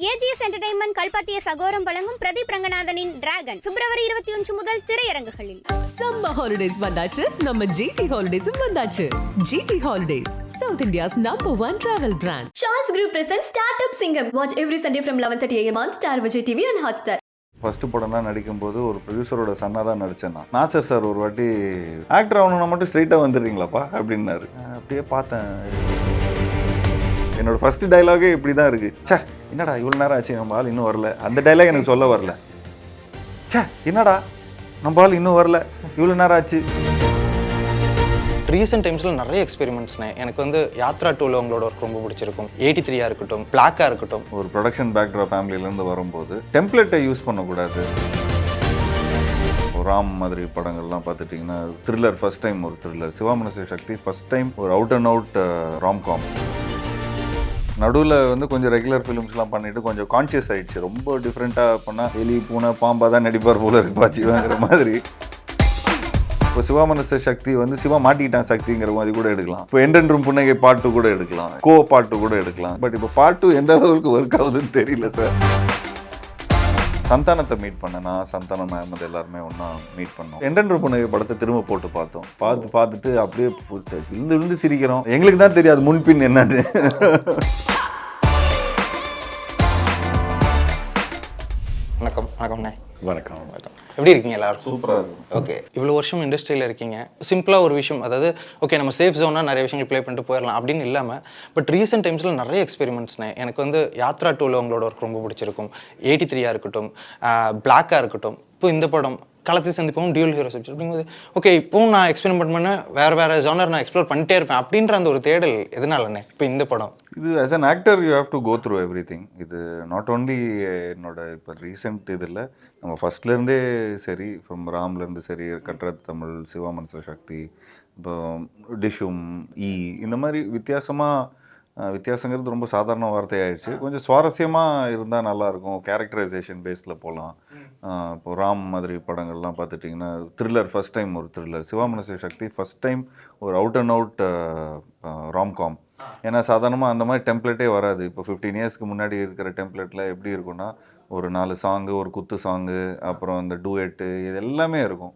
AGS entertainment கல்பாத்திய சகோரம் வழங்கும் Pradeep ரங்கநாதனின் dragon பிப்ரவரி 21 முதல் திரையரங்குகளில். சம்மர் ஹாலிடேஸ் வந்தாச்சு, நம்ம ஜிடி ஹாலிடேஸும் வந்தாச்சு. GT holidays, South India's #1 travel brand. Charles Group presents Startup Singham. Watch every Sunday from 11:30 AM on Star Vijay TV and Hotstar. First படம்லாம் நடிக்கும்போது ஒரு ப்ரொடியூசரோட சன்னாக தான் நடித்தேன் நான். நாசர் சார் ஒரு வாட்டி ஆக்டர் ஆகணும்னா மட்டும் ஸ்ட்ரெயிட்டாக வந்துடுறீங்களாப்பா அப்படின்னாரு. அப்படியே பார்த்தேன். என்னோட ஃபஸ்ட்டு டைலாகே இப்படி தான் இருக்குது. சே என்னடா இவ்வளோ நேரம் ஆச்சு நம்ம ஆள் இன்னும் வரல. அந்த டைலாக் எனக்கு சொல்ல வரல. சே என்னடா நம்ம ஆள் இன்னும் வரல, இவ்வளோ நேரம் ஆச்சு. ரீசெண்ட் டைம்ஸில் நிறைய எக்ஸ்பெரிமெண்ட்ஸ்னே எனக்கு வந்து யாத்ரா 2ல உங்களோட ஒர்க் ரொம்ப பிடிச்சிருக்கும். 83 இருக்கட்டும், பிளாக்காக இருக்கட்டும். ஒரு ப்ரொடக்ஷன் பேக்ட்ராப் ஃபேமிலியிலேருந்து வரும்போது டெம்ப்ளேட்டை யூஸ் பண்ணக்கூடாது. ராம் மாதிரி படங்கள்லாம் பார்த்துட்டிங்கன்னா த்ரில்லர், ஃபஸ்ட் டைம் ஒரு த்ரில்லர். சிவாமனச சக்தி ஃபஸ்ட் டைம் ஒரு அவுட் அண்ட் அவுட் ராம்காம். நடுவில் வந்து கொஞ்சம் ரெகுலர் ஃபிலிம்ஸ்லாம் பண்ணிவிட்டு கொஞ்சம் கான்ஷியஸ் ஆகிடுச்சு. ரொம்ப டிஃப்ரெண்ட்டாக பண்ணால் எலி பூனை பாம்பாக தான் நடிப்பார் போல இருக்கு பாச்சிவாங்கிற மாதிரி. இப்போ சிவாமனச சக்தி வந்து சிவா மாட்டிக்கிட்டான் சக்திங்கிற மாதிரி கூட எடுக்கலாம். இப்போ எண்டென்றும் புன்னகை பாட்டு கூட எடுக்கலாம், பாட்டு கூட எடுக்கலாம். பட் இப்போ பாட்டு எந்த அளவுக்கு ஒர்க் ஆகுதுன்னு தெரியல சார். சந்தானத்தை மீட் பண்ணேன் நான், சந்தானம் அஹமது எல்லாருமே ஒன்றா மீட் பண்ணோம். எண்டென்றும் புன்னகை படத்தை திரும்ப போட்டு பார்த்தோம். பார்த்துட்டு அப்படியே விழுந்து சிரிக்கிறோம். எங்களுக்கு தான் தெரியாது முன்பின் என்னன்னு. வணக்கம். வணக்கம்ண்ணே. வணக்கம். வணக்கம். எப்படி இருக்கீங்க எல்லாரும்? சூப்பராக இருக்கும். ஓகே, இவ்வளோ வருஷம் இண்டஸ்ட்ரியில் இருக்கீங்க. சிம்பிளாக ஒரு விஷயம், அதாவது ஓகே நம்ம சேஃப் ஜோனாக நிறைய விஷயங்கள் ப்ளே பண்ணிட்டு போயிடலாம் அப்படின்னு இல்லாமல், பட் ரீசெண்ட் டைம்ஸில் நிறைய எக்ஸ்பெரிமெண்ட்ஸ்னே எனக்கு வந்து யாத்ரா 2ல உங்களோட ஒர்க் ரொம்ப பிடிச்சிருக்கும். 83 இருக்கட்டும், பிளாக்காக இருக்கட்டும். இப்போ இந்த படம் களத்தில் சந்திப்போம், டியூல் ஹீரோ சப்ஜெக்ட் அப்படிங்கும்போது ஓகே இப்போவும் நான் எக்ஸ்பெரிமெண்ட் பண்ண வேறு ஜானர் நான் எக்ஸ்ப்ளோர் பண்ணிட்டே இருப்பேன் அப்படின்ற அந்த ஒரு தேடல் எதனாலண்ணே இப்போ இந்த படம்? இது as an actor you have to go through everything. இது நாட் ஓன்லி என்னோட இப்போ ரீசெண்ட் இதில் நம்ம ஃபஸ்ட்லேருந்தே சரி, ஃப்ரம் ராம்லேருந்து சரி, கற்ற தமிழ், சிவாமனச சக்தி, இப்போ டிஷும், இந்த மாதிரி வித்தியாசங்கிறது ரொம்ப சாதாரண வார்த்தையாகிடுச்சு. கொஞ்சம் சுவாரஸ்யமாக இருந்தால் நல்லாயிருக்கும். கேரக்டரைசேஷன் பேஸில் போகலாம். இப்போ ராம் மாதிரி படங்கள்லாம் பார்த்துட்டிங்கன்னா த்ரில்லர், ஃபஸ்ட் டைம் ஒரு த்ரில்லர். சிவாமனச சக்தி ஃபஸ்ட் டைம் ஒரு அவுட் அண்ட் அவுட் ராம்காம். ஏன்னா சாதாரணமாக அந்த மாதிரி டெம்ப்ளேட்டே வராது. இப்போ 15 இயர்ஸ்க்கு முன்னாடி இருக்கிற டெம்ப்ளேட்டில் எப்படி இருக்குன்னா ஒரு 4 சாங்கு, ஒரு குத்து சாங்கு, அப்புறம் அந்த டூயட்டு, இது எல்லாமே இருக்கும்.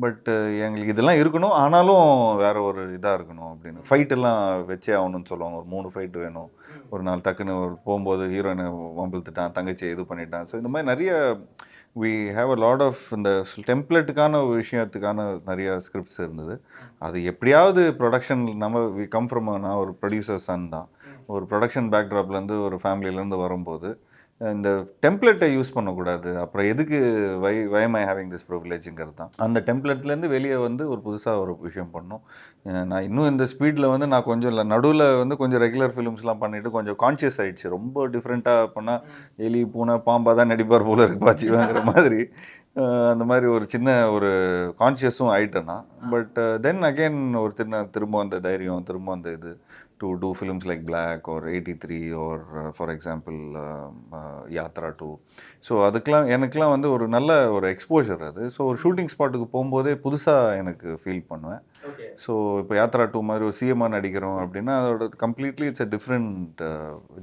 பட் எங்களுக்கு இதெல்லாம் இருக்கணும், ஆனாலும் வேறு ஒரு இதாக இருக்கணும் அப்படின்னு. ஃபைட்டெல்லாம் வச்சே ஆகணும்னு சொல்லுவாங்க. ஒரு 3 ஃபைட்டு வேணும். ஒரு நாள் டக்குன்னு ஒரு போகும்போது ஹீரோயினை வம்பிழுத்துட்டான், தங்கச்சியை இது பண்ணிட்டான். ஸோ இந்த மாதிரி நிறைய we have a lot of இந்த டெம்ப்ளேட்டுக்கான விஷயத்துக்கான நிறைய ஸ்கிரிப்ட்ஸ் இருந்தது. அது எப்படியாவது ப்ரொடக்ஷன் நம்ம வி கம் ஃப்ரம், நான் ஒரு ப்ரொடியூசர் சன் தான். ஒரு ப்ரொடக்ஷன் பேக்ட்ராப்லேருந்து ஒரு ஃபேமிலியிலேருந்து வரும்போது இந்த டெம்ப்ளேட்டை யூஸ் பண்ணக்கூடாது. அப்புறம் எதுக்கு வை am I having this privilegeங்கிறது தான். அந்த டெம்ப்ளேட்லேருந்து வெளியே வந்து ஒரு புதுசாக ஒரு விஷயம் பண்ணோம். நான் இன்னும் இந்த ஸ்பீடில் வந்து நான் கொஞ்சம் இல்லை, நடுவில் வந்து கொஞ்சம் ரெகுலர் ஃபிலிம்ஸ்லாம் பண்ணிவிட்டு கொஞ்சம் கான்ஷியஸ் ஆகிடுச்சு. ரொம்ப டிஃப்ரெண்ட்டாக பண்ணால் எலி பூனை பாம்பாக தான் நடிப்பார் போல இருக்கு பாச்சிவாங்கிற மாதிரி. அந்த மாதிரி ஒரு சின்ன ஒரு கான்ஷியஸும் ஆகிட்டேன்னா. பட் தென் அகெயின் ஒரு திரும்ப அந்த தைரியம், திரும்ப அந்த இது to do films like Black or 83 or for example Yatra 2. So அதுக்கெலாம் எனக்கெலாம் வந்து ஒரு நல்ல ஒரு எக்ஸ்போஜர் அது. ஸோ ஒரு ஷூட்டிங் ஸ்பாட்டுக்கு போகும்போதே புதுசாக எனக்கு ஃபீல் பண்ணுவேன். ஸோ இப்போ யாத்ரா 2 மாதிரி ஒரு சிஎம்மாக நடிக்கிறோம் அப்படின்னா அதோட completely it's a different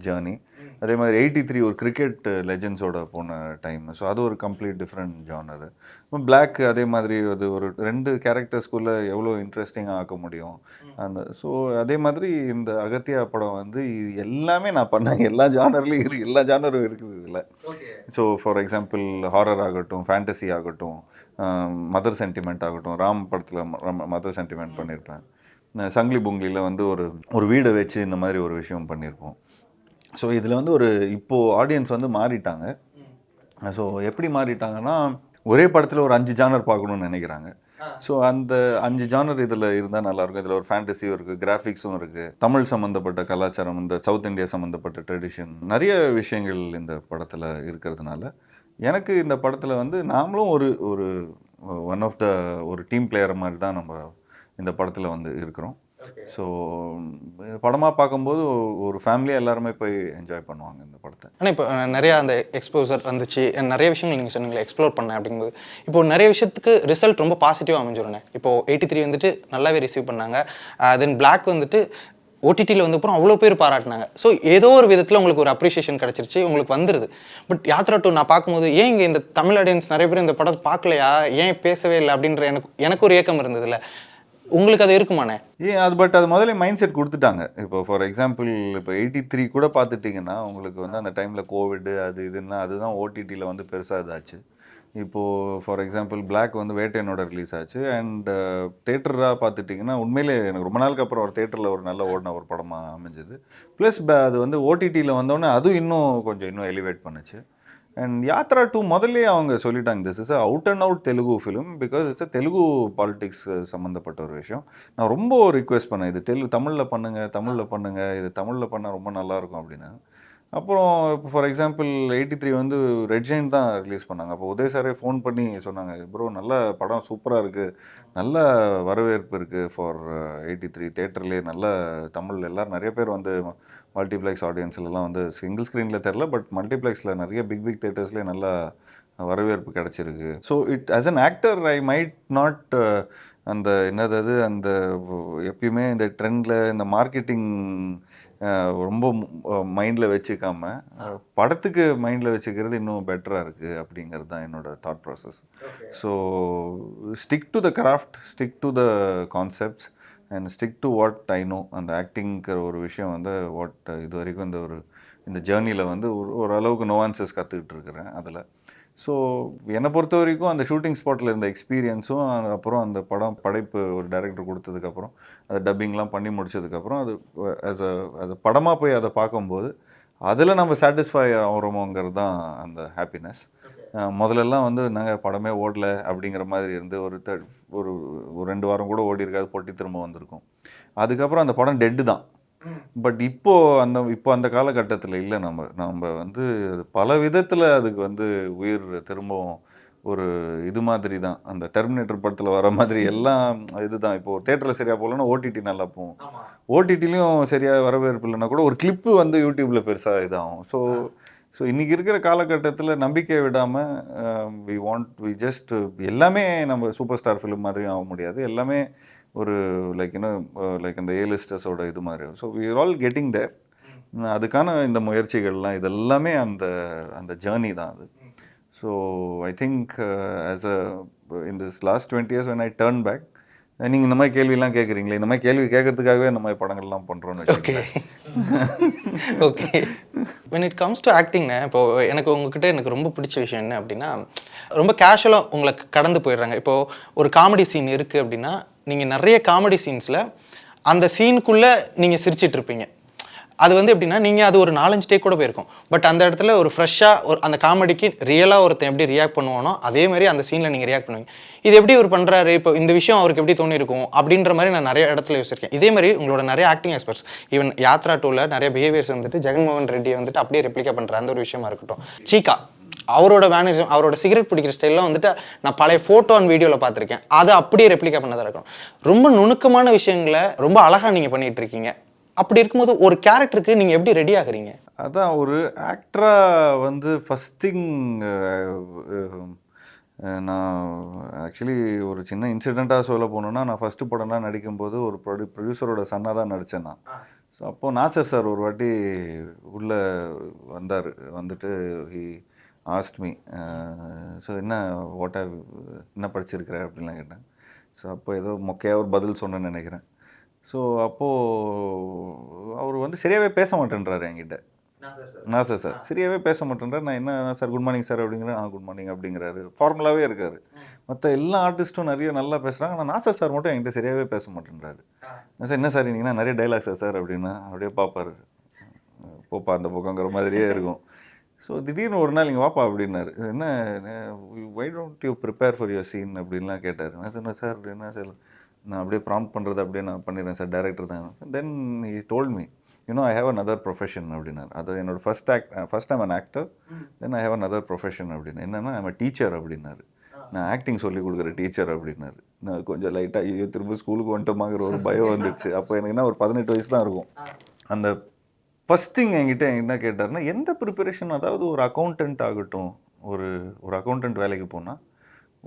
journey. அதே மாதிரி 83 ஒரு கிரிக்கெட் லெஜெண்ட்ஸோட போன டைம். ஸோ அது ஒரு கம்ப்ளீட் டிஃப்ரெண்ட் ஜானர். பிளாக் அதே மாதிரி அது ஒரு 2 கேரக்டர்ஸ்குள்ளே எவ்வளோ இன்ட்ரெஸ்டிங்காக ஆக்க முடியும் அந்த. ஸோ அதே மாதிரி இந்த அகத்தியா படம் வந்து எல்லாமே நான் பண்ணேன். எல்லா ஜானர்லையும் இருக்குது, எல்லா ஜானரும் இருக்குது இதில். ஸோ ஃபார் எக்ஸாம்பிள் ஹாரர் ஆகட்டும், ஃபேண்டசி ஆகட்டும், மதர் சென்டிமெண்ட் ஆகட்டும். ராம் படத்தில் மதர் சென்டிமெண்ட் பண்ணியிருப்பேன். சங்கிலி புங்கிலியில் வந்து ஒரு வீடை வச்சு இந்த மாதிரி ஒரு விஷயம் பண்ணியிருப்போம். ஸோ இதில் வந்து இப்போது ஆடியன்ஸ் வந்து மாறிட்டாங்க. ஸோ எப்படி மாறிட்டாங்கன்னா ஒரே படத்தில் ஒரு 5 ஜானர் பார்க்கணுன்னு நினைக்கிறாங்க. ஸோ அந்த 5 ஜானர் இதில் இருந்தால் நல்லாயிருக்கும். இதில் ஒரு ஃபேண்டசியும் இருக்குது, கிராஃபிக்ஸும் இருக்குது, தமிழ் சம்மந்தப்பட்ட கலாச்சாரம், இந்த சவுத் இந்தியா சம்மந்தப்பட்ட ட்ரெடிஷன், நிறைய விஷயங்கள் இந்த படத்தில் இருக்கிறதுனால எனக்கு இந்த படத்தில் வந்து நாமளும் ஒரு ஒன் ஆஃப் த ஒரு டீம் பிளேயர் மாதிரி தான் நம்ம இந்த படத்தில் வந்து இருக்கிறோம். ஸோ படமாக பார்க்கும்போது ஒரு ஃபேமிலியாக எல்லாருமே போய் என்ஜாய் பண்ணுவாங்க இந்த படத்தை. ஆனால் இப்போ நிறையா அந்த எக்ஸ்போசர் வந்துச்சு, நிறைய விஷயங்கள் நீங்கள் சொன்னீங்களே எக்ஸ்ப்ளோர் பண்ணேன் அப்படிங்கும்போது இப்போ நிறைய விஷயத்துக்கு ரிசல்ட் ரொம்ப பாசிட்டிவாக அமைஞ்சிருந்தேன். இப்போது 83 வந்துட்டு நல்லாவே ரிசீவ் பண்ணாங்க. தென் பிளாக் வந்துட்டு ஓடிடியில் வந்தப்பறம் அவ்வளோ பேர் பாராட்டினாங்க. ஸோ ஏதோ ஒரு விதத்தில் உங்களுக்கு ஒரு அப்ரிஷியேஷன் கிடச்சிருச்சு, உங்களுக்கு வந்துடுது. பட் யாத்ரா 2 நான் பார்க்கும்போது ஏன் இங்கே இந்த தமிழ் ஆடியன்ஸ் நிறைய பேர் இந்த படம் பார்க்கலையா, ஏன் பேசவே இல்லை அப்படின்ற எனக்கு ஒரு ஏக்கம் இருந்ததுல்ல, உங்களுக்கு அது இருக்குமாண்ணே? அது பட் அது முதல்ல மைண்ட் செட் கொடுத்துட்டாங்க. இப்போ ஃபார் எக்ஸாம்பிள் இப்போ 83 கூட பார்த்துட்டிங்கன்னா உங்களுக்கு வந்து அந்த டைமில் கோவிட் அது இதுன்னா அதுதான் ஓடிடியில் வந்து பெருசாக இதாச்சு. இப்போது ஃபார் எக்ஸாம்பிள் பிளாக் வந்து வேட்டையனோட ரிலீஸ் ஆச்சு. அண்ட் தேட்டராக பார்த்துட்டிங்கன்னா உண்மையிலே எனக்கு ரொம்ப நாளுக்கு அப்புறம் ஒரு தேட்டரில் ஒரு நல்ல ஓடின ஒரு படமாக அமைஞ்சது. ப்ளஸ் அது வந்து ஓடிடியில் வந்தோடனே அதுவும் இன்னும் எலிவேட் பண்ணுச்சு. அண்ட் யாத்ரா 2 முதல்லே அவங்க சொல்லிட்டாங்க, this is out and out Telugu film because it's a Telugu politics சம்மந்தப்பட்ட ஒரு விஷயம். நான் ரொம்ப ரிக்வெஸ்ட் பண்ணேன், இது தமிழில் பண்ணுங்கள், இது தமிழில் பண்ணால் ரொம்ப நல்லாயிருக்கும் அப்படின்னு. அப்புறம் இப்போ ஃபார் எக்ஸாம்பிள் 83 வந்து ரெட் ஜெயின் தான் ரிலீஸ் பண்ணாங்க. அப்போ உதய் சாரே ஃபோன் பண்ணி சொன்னாங்க, ப்ரோ நல்ல படம் சூப்பராக இருக்குது, நல்ல வரவேற்பு இருக்குது ஃபார் 83 தேட்டர்லேயே நல்ல தமிழ் எல்லோரும் நிறைய பேர் வந்து மல்டிப்ளெக்ஸ் ஆடியன்ஸ்லாம் வந்து சிங்கிள் ஸ்க்ரீனில் தெரில, பட் மல்டிப்ளெக்ஸில் நிறைய பிக் தேட்டர்ஸ்லேயே நல்ல வரவேற்பு கிடச்சிருக்கு. So as an actor I might not அந்த என்னது அந்த எப்பயுமே இந்த ட்ரெண்டில் இந்த மார்க்கெட்டிங் ரொம்ப மைண்டில் வச்சுக்காம படத்துக்கு மைண்டில் வச்சுக்கிறது இன்னும் பெட்டராக இருக்குது அப்படிங்கிறது தான் என்னோடய thought process. So stick to the craft, stick to the concepts and stick to what I know. அந்த ஆக்டிங்கிற ஒரு விஷயம் வந்து வாட் இது வரைக்கும் இந்த ஜேர்னியில் வந்து ஓரளவுக்கு நோவான்சஸ் கற்றுக்கிட்டு இருக்கிறேன் அதில். ஸோ என்னை பொறுத்த வரைக்கும் அந்த ஷூட்டிங் ஸ்பாட்டில் இருந்த எக்ஸ்பீரியன்ஸும் அப்புறம் அந்த படம் படைப்பு ஒரு டைரக்டர் கொடுத்ததுக்கப்புறம் அதை டப்பிங்லாம் பண்ணி முடிச்சதுக்கப்புறம் அது ஆஸ் அ படமாக போய் அதை பார்க்கும்போது அதில் நம்ம சாட்டிஸ்ஃபை ஆகிறோமோங்கிறது தான் அந்த ஹாப்பினஸ். முதல்லலாம் வந்து நாங்கள் படமே ஓடலை அப்படிங்கிற மாதிரி இருந்து ஒரு 2 வாரம் கூட ஓடி இருக்காது, பொட்டி திரும்ப வந்திருக்கும். அதுக்கப்புறம் அந்த படம் டெட்டு தான். பட் இப்போ அந்த காலகட்டத்தில் இல்லை, நம்ம வந்து பல விதத்தில் அதுக்கு வந்து உயிர் திரும்பவும் ஒரு இது மாதிரி தான். அந்த டெர்மினேட்டர் படத்தில் வர மாதிரி எல்லாம் இதுதான். இப்போது தேட்டரில் சரியாக போகலன்னா ஓடிடி நல்லா போகும், ஓடிடிலையும் சரியாக வரவேற்பு இல்லைன்னா கூட ஒரு கிளிப்பு வந்து யூடியூப்பில் பெருசாக இதாகும். ஸோ இன்றைக்கி இருக்கிற காலகட்டத்தில் நம்பிக்கை விடாமல் வி ஜஸ்ட் எல்லாமே நம்ம சூப்பர் ஸ்டார் ஃபிலிம் மாதிரியும் ஆக முடியாது, எல்லாமே ஒரு லைக் அந்த ஏலிஸ்டர்ஸோட இது மாதிரி. So we are all getting there. அதுக்கான இந்த முயற்சிகள்லாம் இதெல்லாமே அந்த ஜேர்னி தான் அது. So I think as in this last 20 years when I turn back, நீங்கள் இந்த மாதிரி கேள்வியெல்லாம் கேட்குறீங்களே, இந்த மாதிரி கேள்வி கேட்கறதுக்காகவே இந்த மாதிரி படங்கள்லாம் பண்ணுறோன்னு. Okay when it comes to ஆக்டிங்ண்ணே, இப்போது எனக்கு ரொம்ப பிடிச்ச விஷயம் என்ன அப்படின்னா, ரொம்ப கேஷுவலாக உங்களை கடந்து போயிடுறாங்க. இப்போது ஒரு காமெடி சீன் இருக்குது அப்படின்னா நீங்கள் நிறைய காமெடி சீன்ஸில் அந்த சீனுக்குள்ளே நீங்கள் சிரிச்சிட்ருப்பீங்க. அது வந்து எப்படின்னா நீங்கள் அது ஒரு 4-5 டேக் கூட போயிருக்கும், பட் அந்த இடத்துல ஒரு ஃப்ரெஷ்ஷாக அந்த காமெடிக்கு ரியலாக ஒருத்தன் எப்படி ரியாக்ட் பண்ணுவானோ அதே மாதிரி அந்த சீனில் நீங்கள் ரியாக்ட் பண்ணுவீங்க. இது எப்படி ஒரு பண்ணுறாரு, இப்போ இந்த விஷயம் அவருக்கு எப்படி தோணியிருக்கும் அப்படின்ற மாதிரி நான் நிறைய இடத்துல யோசிச்சிருக்கேன். இதே மாதிரி உங்களோட நிறைய ஆக்டிங் எக்ஸ்பர்ட்ஸ் ஈவன் யாத்ரா 2ல நிறைய பிஹேவியர்ஸ் வந்துட்டு ஜெகன்மோகன் ரெட்டியை வந்துட்டு அப்படியே ரெப்ளிகா பண்ணுற அந்த ஒரு விஷயமா இருக்கட்டும். சீக்கா அவரோட மேனேஜர் அவரோட சிகரெட் பிடிக்கிற ஸ்டைல்லாம் வந்துட்டு நான் பழைய ஃபோட்டோ அண்ட் வீடியோவில் பார்த்துருக்கேன், அதை அப்படியே ரெப்ளிகா பண்ணதாக இருக்கணும். ரொம்ப நுணுக்கமான விஷயங்களை ரொம்ப அழகாக நீங்கள் பண்ணிகிட்டு இருக்கீங்க. அப்படி இருக்கும்போது ஒரு கேரக்டருக்கு நீங்கள் எப்படி ரெடி ஆகுறீங்க? அதான் ஒரு ஆக்டராக வந்து ஃபஸ்ட் திங் நான் ஆக்சுவலி ஒரு சின்ன இன்சிடெண்ட்டாக சொல்ல போனோன்னா, நான் ஃபஸ்ட்டு படம்லாம் நடிக்கும்போது ஒரு ப்ரொடியூசரோட சன்னாக தான் நடித்தேன் நான். ஸோ அப்போது நாசர் சார் ஒரு வாட்டி உள்ளே வந்துட்டு ஹி ஆஸ்ட் மீ, ஸோ என்ன படிச்சிருக்கிற அப்படின்லாம் கேட்டேன். ஸோ அப்போ ஏதோ மொக்கையாக ஒரு பதில் சொன்னேன்னு நினைக்கிறேன். ஸோ அப்போது அவர் வந்து சரியாகவே பேச மாட்டேன்றாரு என்கிட்ட. நாசர் சார் சரியாகவே பேச மாட்டேன்றார். நான் என்ன சார் குட் மார்னிங் சார் அப்படிங்கிறேன், குட் மார்னிங் அப்படிங்கிறாரு, ஃபார்முலாவே இருக்கார். மற்ற எல்லா ஆர்டிஸ்ட்டும் நிறைய நல்லா பேசுகிறாங்க, ஆனால் நாசர் சார் மட்டும் என்கிட்ட சரியாகவே பேச மாட்டேன்றாரு. சார் என்ன சார் நீங்கன்னா நிறைய டைலாக்ஸா சார் அப்படின்னா அப்படியே பார்ப்பார், போப்பா அந்த பக்கங்கிற மாதிரியே இருக்கும். ஸோ திடீர்னு ஒரு நாள் இங்கே வாப்பா அப்படின்னாரு, என்ன why don't you prepare for your scene அப்படின்லாம் கேட்டார். நான் சொன்னேன் சார் அப்படின்னா சார் நான் அப்படியே ப்ராம்ப்ட் பண்ணுறது அப்படியே நான் பண்ணிடுறேன் சார், டைரக்டர் தான். Then he told me I have another profession அப்படின்னாரு. அது என்னோட first time an actor, then I have another profession அப்படின்னு. என்னென்னா ஐம் டீச்சர் அப்படின்னாரு. நான் ஆக்டிங் சொல்லி கொடுக்குற டீச்சர் அப்படின்னாரு. நான் கொஞ்சம் லைட்டாக ஐயோ திரும்ப ஸ்கூலுக்கு வந்துட்டோமாங்கிற ஒரு பயம் வந்துடுச்சு. அப்போ எனக்கு என்ன ஒரு 18 வயசு தான் இருக்கும். அந்த ஃபஸ்ட் திங் என்கிட்ட என்ன கேட்டார்னா, எந்த ப்ரிப்பரேஷன், அதாவது ஒரு அக்கௌண்டன்ட் ஆகட்டும், ஒரு அக்கௌண்டன்ட் வேலைக்கு போனால்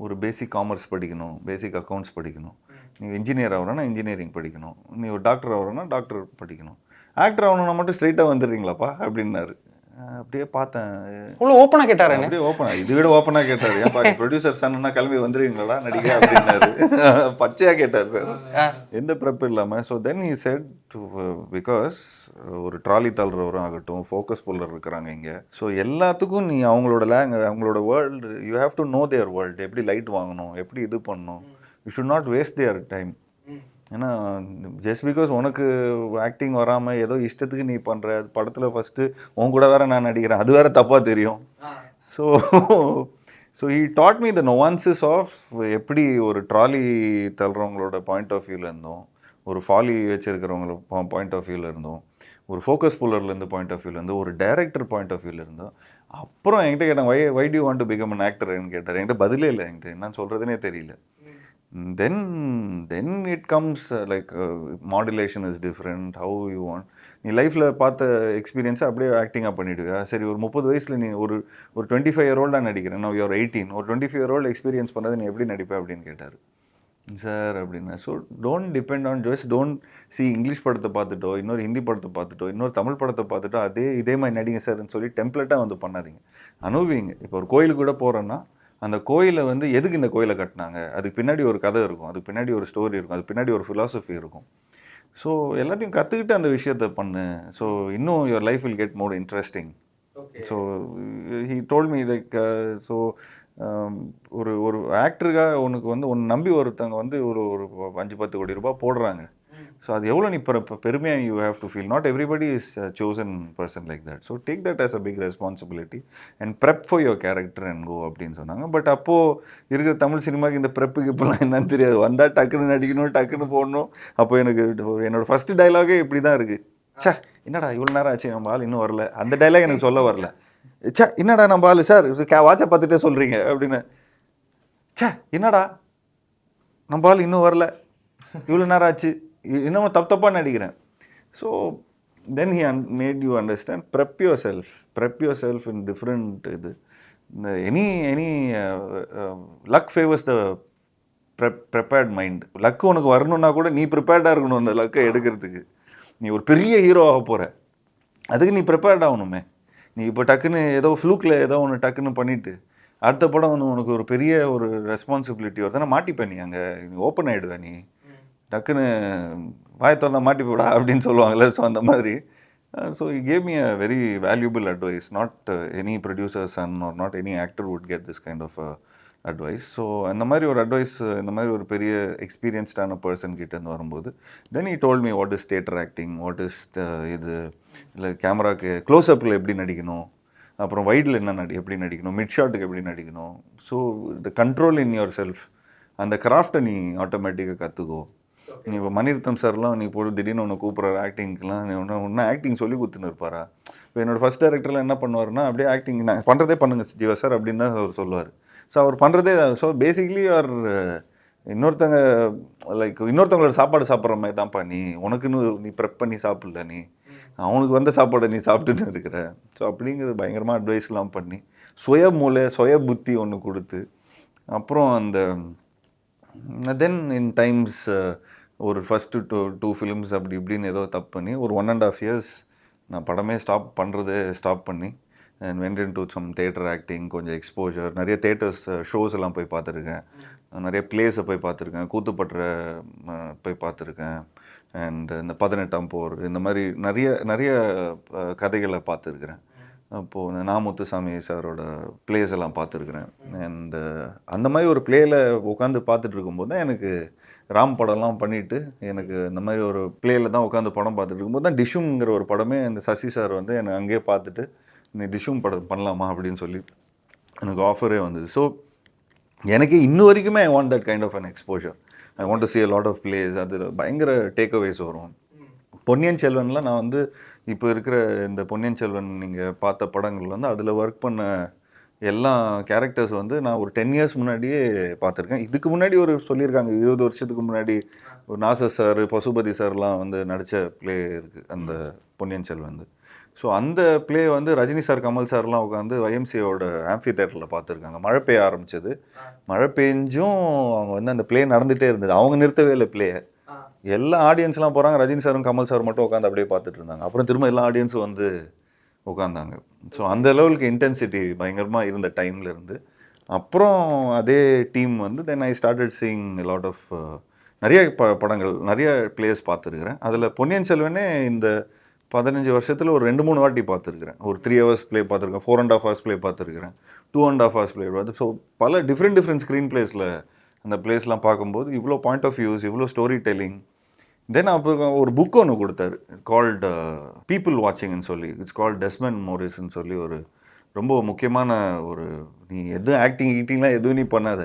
ஒரு பேசிக் காமர்ஸ் படிக்கணும், பேசிக் அக்கௌண்ட்ஸ் படிக்கணும், நீ இன்ஜினியர் ஆகணும்னா இன்ஜினியரிங் படிக்கணும், நீ ஒரு டாக்டர் ஆகணும்னா டாக்டர் படிக்கணும், ஆக்டர் ஆகணும்னா மட்டும் ஸ்ட்ரைட்டாக வந்துடுறீங்களாப்பா அப்படின்னாரு. அப்படியே பார்த்தேன், அவ்வளோ ஓப்பனாக கேட்டார். அப்படியே ஓப்பனாக, இது விட ஓப்பனாக கேட்டார். ஏன்ப்பா ப்ரொடியூசர் சன்னா கிளம்பி வந்துடுவீங்களா நடிகை அப்படின்னாரு. பச்சையாக கேட்டார் சார், எந்த ப்ரெப் இல்லாமல். So then he said because ஒரு ட்ராலி தள்ளுறவரும் ஆகட்டும், ஃபோக்கஸ் புல்லர் இருக்கிறாங்க இங்கே. ஸோ எல்லாத்துக்கும் நீ அவங்களோட அவங்களோட world you have to know their world. எப்படி லைட் வாங்கணும், எப்படி இது பண்ணணும், you should not waste their time. ஏன்னா ஜஸ்ட் பிகாஸ் உனக்கு ஆக்டிங் வராமல் ஏதோ இஷ்டத்துக்கு நீ பண்ணுற படத்தில் ஃபஸ்ட்டு உன் கூட வேற நான் நடிக்கிறேன், அது வேற தப்பாக தெரியும். So so he taught me the nuances of எப்படி ஒரு ட்ராலி தள்ளுறவங்களோட பாயிண்ட் ஆஃப் வியூவில் இருந்தோம், ஒரு ஃபாலி வச்சுருக்கிறவங்கள பாயிண்ட் ஆஃப் வியூவில் இருந்தோம், ஒரு ஃபோக்கஸ் புல்லர்லேருந்து பாயிண்ட் ஆஃப் வியூவில் இருந்து, ஒரு டைரக்டர் பாயிண்ட் ஆஃப் வியூவில் இருந்தோம். அப்புறம் என்கிட்ட கேட்டேன், why do you want to become an ஆக்டர்னு கேட்டார். என்கிட்ட பதிலே இல்லை, என்கிட்ட என்ன சொல்கிறதுனே தெரியல. then it comes like modulation is different, how you want. நீ லைஃப்பில் பார்த்த எக்ஸ்பீரியன்ஸை அப்படியே ஆக்டிங்காக பண்ணிவிடுவியா? சரி, ஒரு 30 வயசில் நீ ஒரு 25-year-old நடிக்கிறேன், நான் யூஆர் 18, ஒரு 25-year-old எக்ஸ்பீரியன்ஸ் பண்ணது நீ எப்படி நடிப்பேன் அப்படின்னு கேட்டார் சார் அப்படின்னா. So don't depend on just don't see English படத்தை பார்த்துட்டோ, இன்னொரு ஹிந்தி படத்தை பார்த்துட்டோ, இன்னொரு தமிழ் படத்தை பார்த்துட்டோ இதே மாதிரி நடிங்க சார்ன்னு சொல்லி டெம்ப்ளேட்டாக வந்து பண்ணாதீங்க, அனுபவிங்க. இப்போ ஒரு கோயிலுக்கு கூட போகிறோன்னா அந்த கோயிலை வந்து எதுக்கு இந்த கோயிலை கட்டினாங்க, அதுக்கு பின்னாடி ஒரு கதை இருக்கும், அதுக்கு பின்னாடி ஒரு ஸ்டோரி இருக்கும், அதுக்கு பின்னாடி ஒரு ஃபிலாசபி இருக்கும். ஸோ எல்லாத்தையும் கற்றுக்கிட்டு அந்த விஷயத்தை பண்ணு. ஸோ இன்னும் your life will get more interesting. So he told me like so ஒரு ஆக்டருக்காக உனக்கு வந்து ஒன்று நம்பி ஒருத்தவங்க வந்து ஒரு 5-10 கோடி ரூபாய் போடுறாங்க. ஸோ அது எவ்வளோ நீ பெருமையாக you have to feel. Not everybody is chosen person like that. So take that as a big responsibility and prep for your character and go அப்படின்னு சொன்னாங்க. பட் அப்போது இருக்கிற தமிழ் சினிமாவுக்கு இந்த ப்ரெப்புக்கு இப்போலாம் என்னன்னு தெரியாது. வந்தால் டக்குன்னு நடிக்கணும், டக்குன்னு போடணும். அப்போ எனக்கு என்னோடய ஃபஸ்ட்டு டைலாகே இப்படி தான் இருக்குது. சே என்னடா இவ்வளோ நேரம் ஆச்சு நம்ம ஆள் இன்னும் வரல, அந்த டைலாக் எனக்கு சொல்ல வரல. சே என்னடா நம்ம ஆள் சார் வாட்சை பார்த்துட்டே சொல்கிறீங்க அப்படின்னு. சே என்னடா நம்ம ஆள் இன்னும் வரல, இவ்வளோ நேரம் ஆச்சு, இன்னும் தப்பாக நடிக்கிறேன். So then he made you understand, prep yourself in different இது. Any luck favours the prepared mind. Luck உனக்கு வரணுன்னா கூட நீ ப்ரிப்பேர்டாக இருக்கணும் அந்த லக்கை எடுக்கிறதுக்கு. நீ ஒரு பெரிய ஹீரோ ஆக போகிற, அதுக்கு நீ ப்ரிப்பேர்ட் ஆகணுமே. நீ இப்போ டக்குன்னு ஏதோ ஃப்ளூக்கில் ஏதோ ஒன்று டக்குன்னு பண்ணிவிட்டு அடுத்த படம் வந்து உனக்கு ஒரு பெரிய ஒரு ரெஸ்பான்சிபிலிட்டி வருதுன்னா மாட்டிப்பேன். நீ அங்கே நீ ஓப்பன் ஆகிடுவேன், நீ டக்குன்னு வாய் திறந்தா மாட்டி போடா அப்படின்னு சொல்லுவாங்கள்ல. ஸோ அந்த மாதிரி. So he gave me a very valuable advice. Not any producer's son or not any actor would get this kind of advice. So அந்த மாதிரி ஒரு அட்வைஸ், இந்த மாதிரி ஒரு பெரிய எக்ஸ்பீரியன்ஸ்டான பர்சன் கிட்டேருந்து வரும்போது தென் he told me what is theatre acting, what is இது இல்லை கேமராக்கு க்ளோஸ்அப்பில் எப்படி நடிக்கணும், அப்புறம் வைடில் என்ன எப்படி நடிக்கணும், மிட் ஷாட்டுக்கு எப்படி நடிக்கணும். So the control in your self, அந்த கிராஃப்டை நீ ஆட்டோமேட்டிக்காக கற்றுக்கோ. நீ இப்போ மணிரத்னம் சார்லாம் நீ போட்டு திடீர்னு ஒன்று கூப்பிட்ற ஆக்டிங்க்கெலாம் நீ ஒன்றும் ஆக்டிங் சொல்லி கொடுத்துன்னு இருப்பாரா? இப்போ என்னோடய ஃபஸ்ட் டைரக்டரில் என்ன பண்ணுவார்னா அப்படியே ஆக்டிங் நான் பண்ணுறதே பண்ணுங்க ஜீவா சார் அப்படின்னு தான் அவர் சொல்லுவார். ஸோ அவர் பண்ணுறதே. ஸோ பேசிக்லி அவர் இன்னொருத்தவங்களோட சாப்பாடு சாப்பிட்ற மாதிரி தான்ப்பா நீ, உனக்குன்னு நீ ப்ரெப் பண்ணி சாப்பிடல, நீ அவனுக்கு வந்த சாப்பாடை நீ சாப்பிட்டுன்னு இருக்கிற. ஸோ அப்படிங்கிறது பயங்கரமாக அட்வைஸ்லாம் பண்ணி சுய புத்தி ஒன்று கொடுத்து அப்புறம் அந்த தென் இன் டைம்ஸ் ஒரு ஃபஸ்ட்டு 2 ஃபிலிம்ஸ் அப்படி இப்படின்னு ஏதோ தப்பு பண்ணி ஒரு 1.5 years நான் படமே ஸ்டாப் பண்ணி and went into some theatre acting, கொஞ்சம் எக்ஸ்போஜர், நிறைய தேட்டர்ஸ் ஷோஸ் எல்லாம் போய் பார்த்துருக்கேன், நிறைய பிளேஸை போய் பார்த்துருக்கேன், கூத்துப்பட்டுற போய் பார்த்துருக்கேன், அண்ட் இந்த 18ஆம் போர் இந்த மாதிரி நிறைய கதைகளை பார்த்துருக்குறேன். அப்போது நாமுத்துசாமி சாரோட பிளேஸ் எல்லாம் பார்த்துருக்குறேன். அண்டு அந்த மாதிரி ஒரு பிளேயில் உட்காந்து பார்த்துட்டு இருக்கும்போது தான் எனக்கு ராம் படம்லாம் பண்ணிவிட்டு எனக்கு இந்த மாதிரி ஒரு பிளேயில் தான் உட்காந்து படம் பார்த்துட்டு இருக்கும்போது தான் டிஷ்ஷுங்கிற ஒரு படமே இந்த சசி சார் வந்து என்னை அங்கேயே பார்த்துட்டு நீ டிஷ்ஷும் படம் பண்ணலாமா அப்படின்னு சொல்லி எனக்கு ஆஃபரே வந்தது. ஸோ எனக்கு இன்னும் வரைக்குமே I want that kind of an exposure. I want to see a lot of plays. அது பயங்கர டேக் அவேஸ் வரும். பொன்னியின் செல்வன்லாம் நான் வந்து இப்போ இருக்கிற இந்த பொன்னியின் செல்வன் நீங்கள் பார்த்த படங்கள் வந்து அதில் ஒர்க் பண்ண எல்லா கேரக்டர்ஸ் வந்து நான் ஒரு 10 years முன்னாடியே பார்த்துருக்கேன். இதுக்கு முன்னாடி ஒரு சொல்லியிருக்காங்க 20 வருஷத்துக்கு முன்னாடி ஒரு நாசர் சார், பசுபதி சார்லாம் வந்து நடித்த ப்ளே இருக்குது அந்த பொன்னியின் செல்வன் வந்து. ஸோ அந்த ப்ளே வந்து ரஜினி சார் கமல் சார்லாம் உட்காந்து YMCAவோட ஆம்பி தேட்டரில் பார்த்துருக்காங்க. மழை பெய்ய ஆரம்பிச்சது. மழை பெஞ்சும் அவங்க வந்து அந்த ப்ளே நடந்துகிட்டே இருந்தது. அவங்க நிறுத்தவே இல்லை ப்ளேயை. எல்லா ஆடியன்ஸ்லாம் போகிறாங்க, ரஜினி சாரும் கமல் சார் மட்டும் உட்காந்து அப்படியே பார்த்துட்டு இருந்தாங்க. அப்புறம் திரும்ப எல்லா ஆடியன்ஸும் வந்து உட்காந்தாங்க. ஸோ அந்த லெவலுக்கு இன்டென்சிட்டி பயங்கரமாக இருந்த டைமில் இருந்து அப்புறம் அதே டீம் வந்து then I started seeing lot of நிறைய படங்கள் நிறைய பிளேயர்ஸ் பார்த்துருக்குறேன். அதில் பொன்னியின் செல்வனே இந்த 15 வருஷத்தில் ஒரு 2-3 வாட்டி பார்த்துருக்குறேன். ஒரு 3 hours ப்ளே பார்த்துருக்கேன், 4.5 hours ப்ளே பார்த்துருக்குறேன், 2.5 hours ப்ளே பார்த்து. ஸோ பல டிஃப்ரெண்ட் ஸ்க்ரீன் பிளேஸில் அந்த பிளேஸ்லாம் பார்க்கும்போது இவ்வளோ பாயிண்ட் ஆஃப் வியூஸ், இவ்வளோ ஸ்டோரி டெல்லிங். தென் அப்போ ஒரு புக் ஒன்று கொடுத்தாரு கால்டு பீப்புள் வாட்சிங்னு சொல்லி. இட்ஸ் கால்ட் டெஸ்மண்ட் மோரிஸ்ன்னு சொல்லி ஒரு ரொம்ப முக்கியமான ஒரு, நீ எதுவும் ஆக்டிங்லாம் எதுவும் நீ பண்ணாத,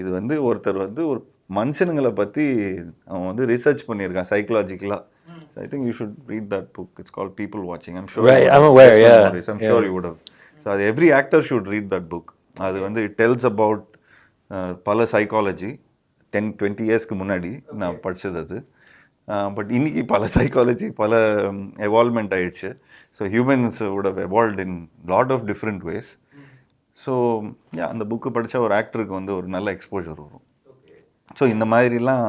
இது வந்து ஒருத்தர் வந்து ஒரு மனுஷனுங்களை பற்றி அவன் வந்து ரிசர்ச் பண்ணியிருக்கான் சைக்கலாஜிக்கலாக. I think you should read that book. It's called people வாட்சிங். I'm sure you would have. So அது every actor should read that book. அது வந்து இட் டெல்ஸ் அபவுட் பல சைக்காலஜி 10-20 இயர்ஸ்க்கு முன்னாடி நான் படித்தது அது. பட் இன்னைக்கு பல சைக்காலஜி பல எவால்வ்மெண்ட் ஆயிடுச்சு. So humans would have evolved in lot of different ways. So அந்த புக்கு படித்தா ஒரு ஆக்டருக்கு வந்து ஒரு நல்ல எக்ஸ்போஜர் வரும். ஸோ இந்த மாதிரிலாம்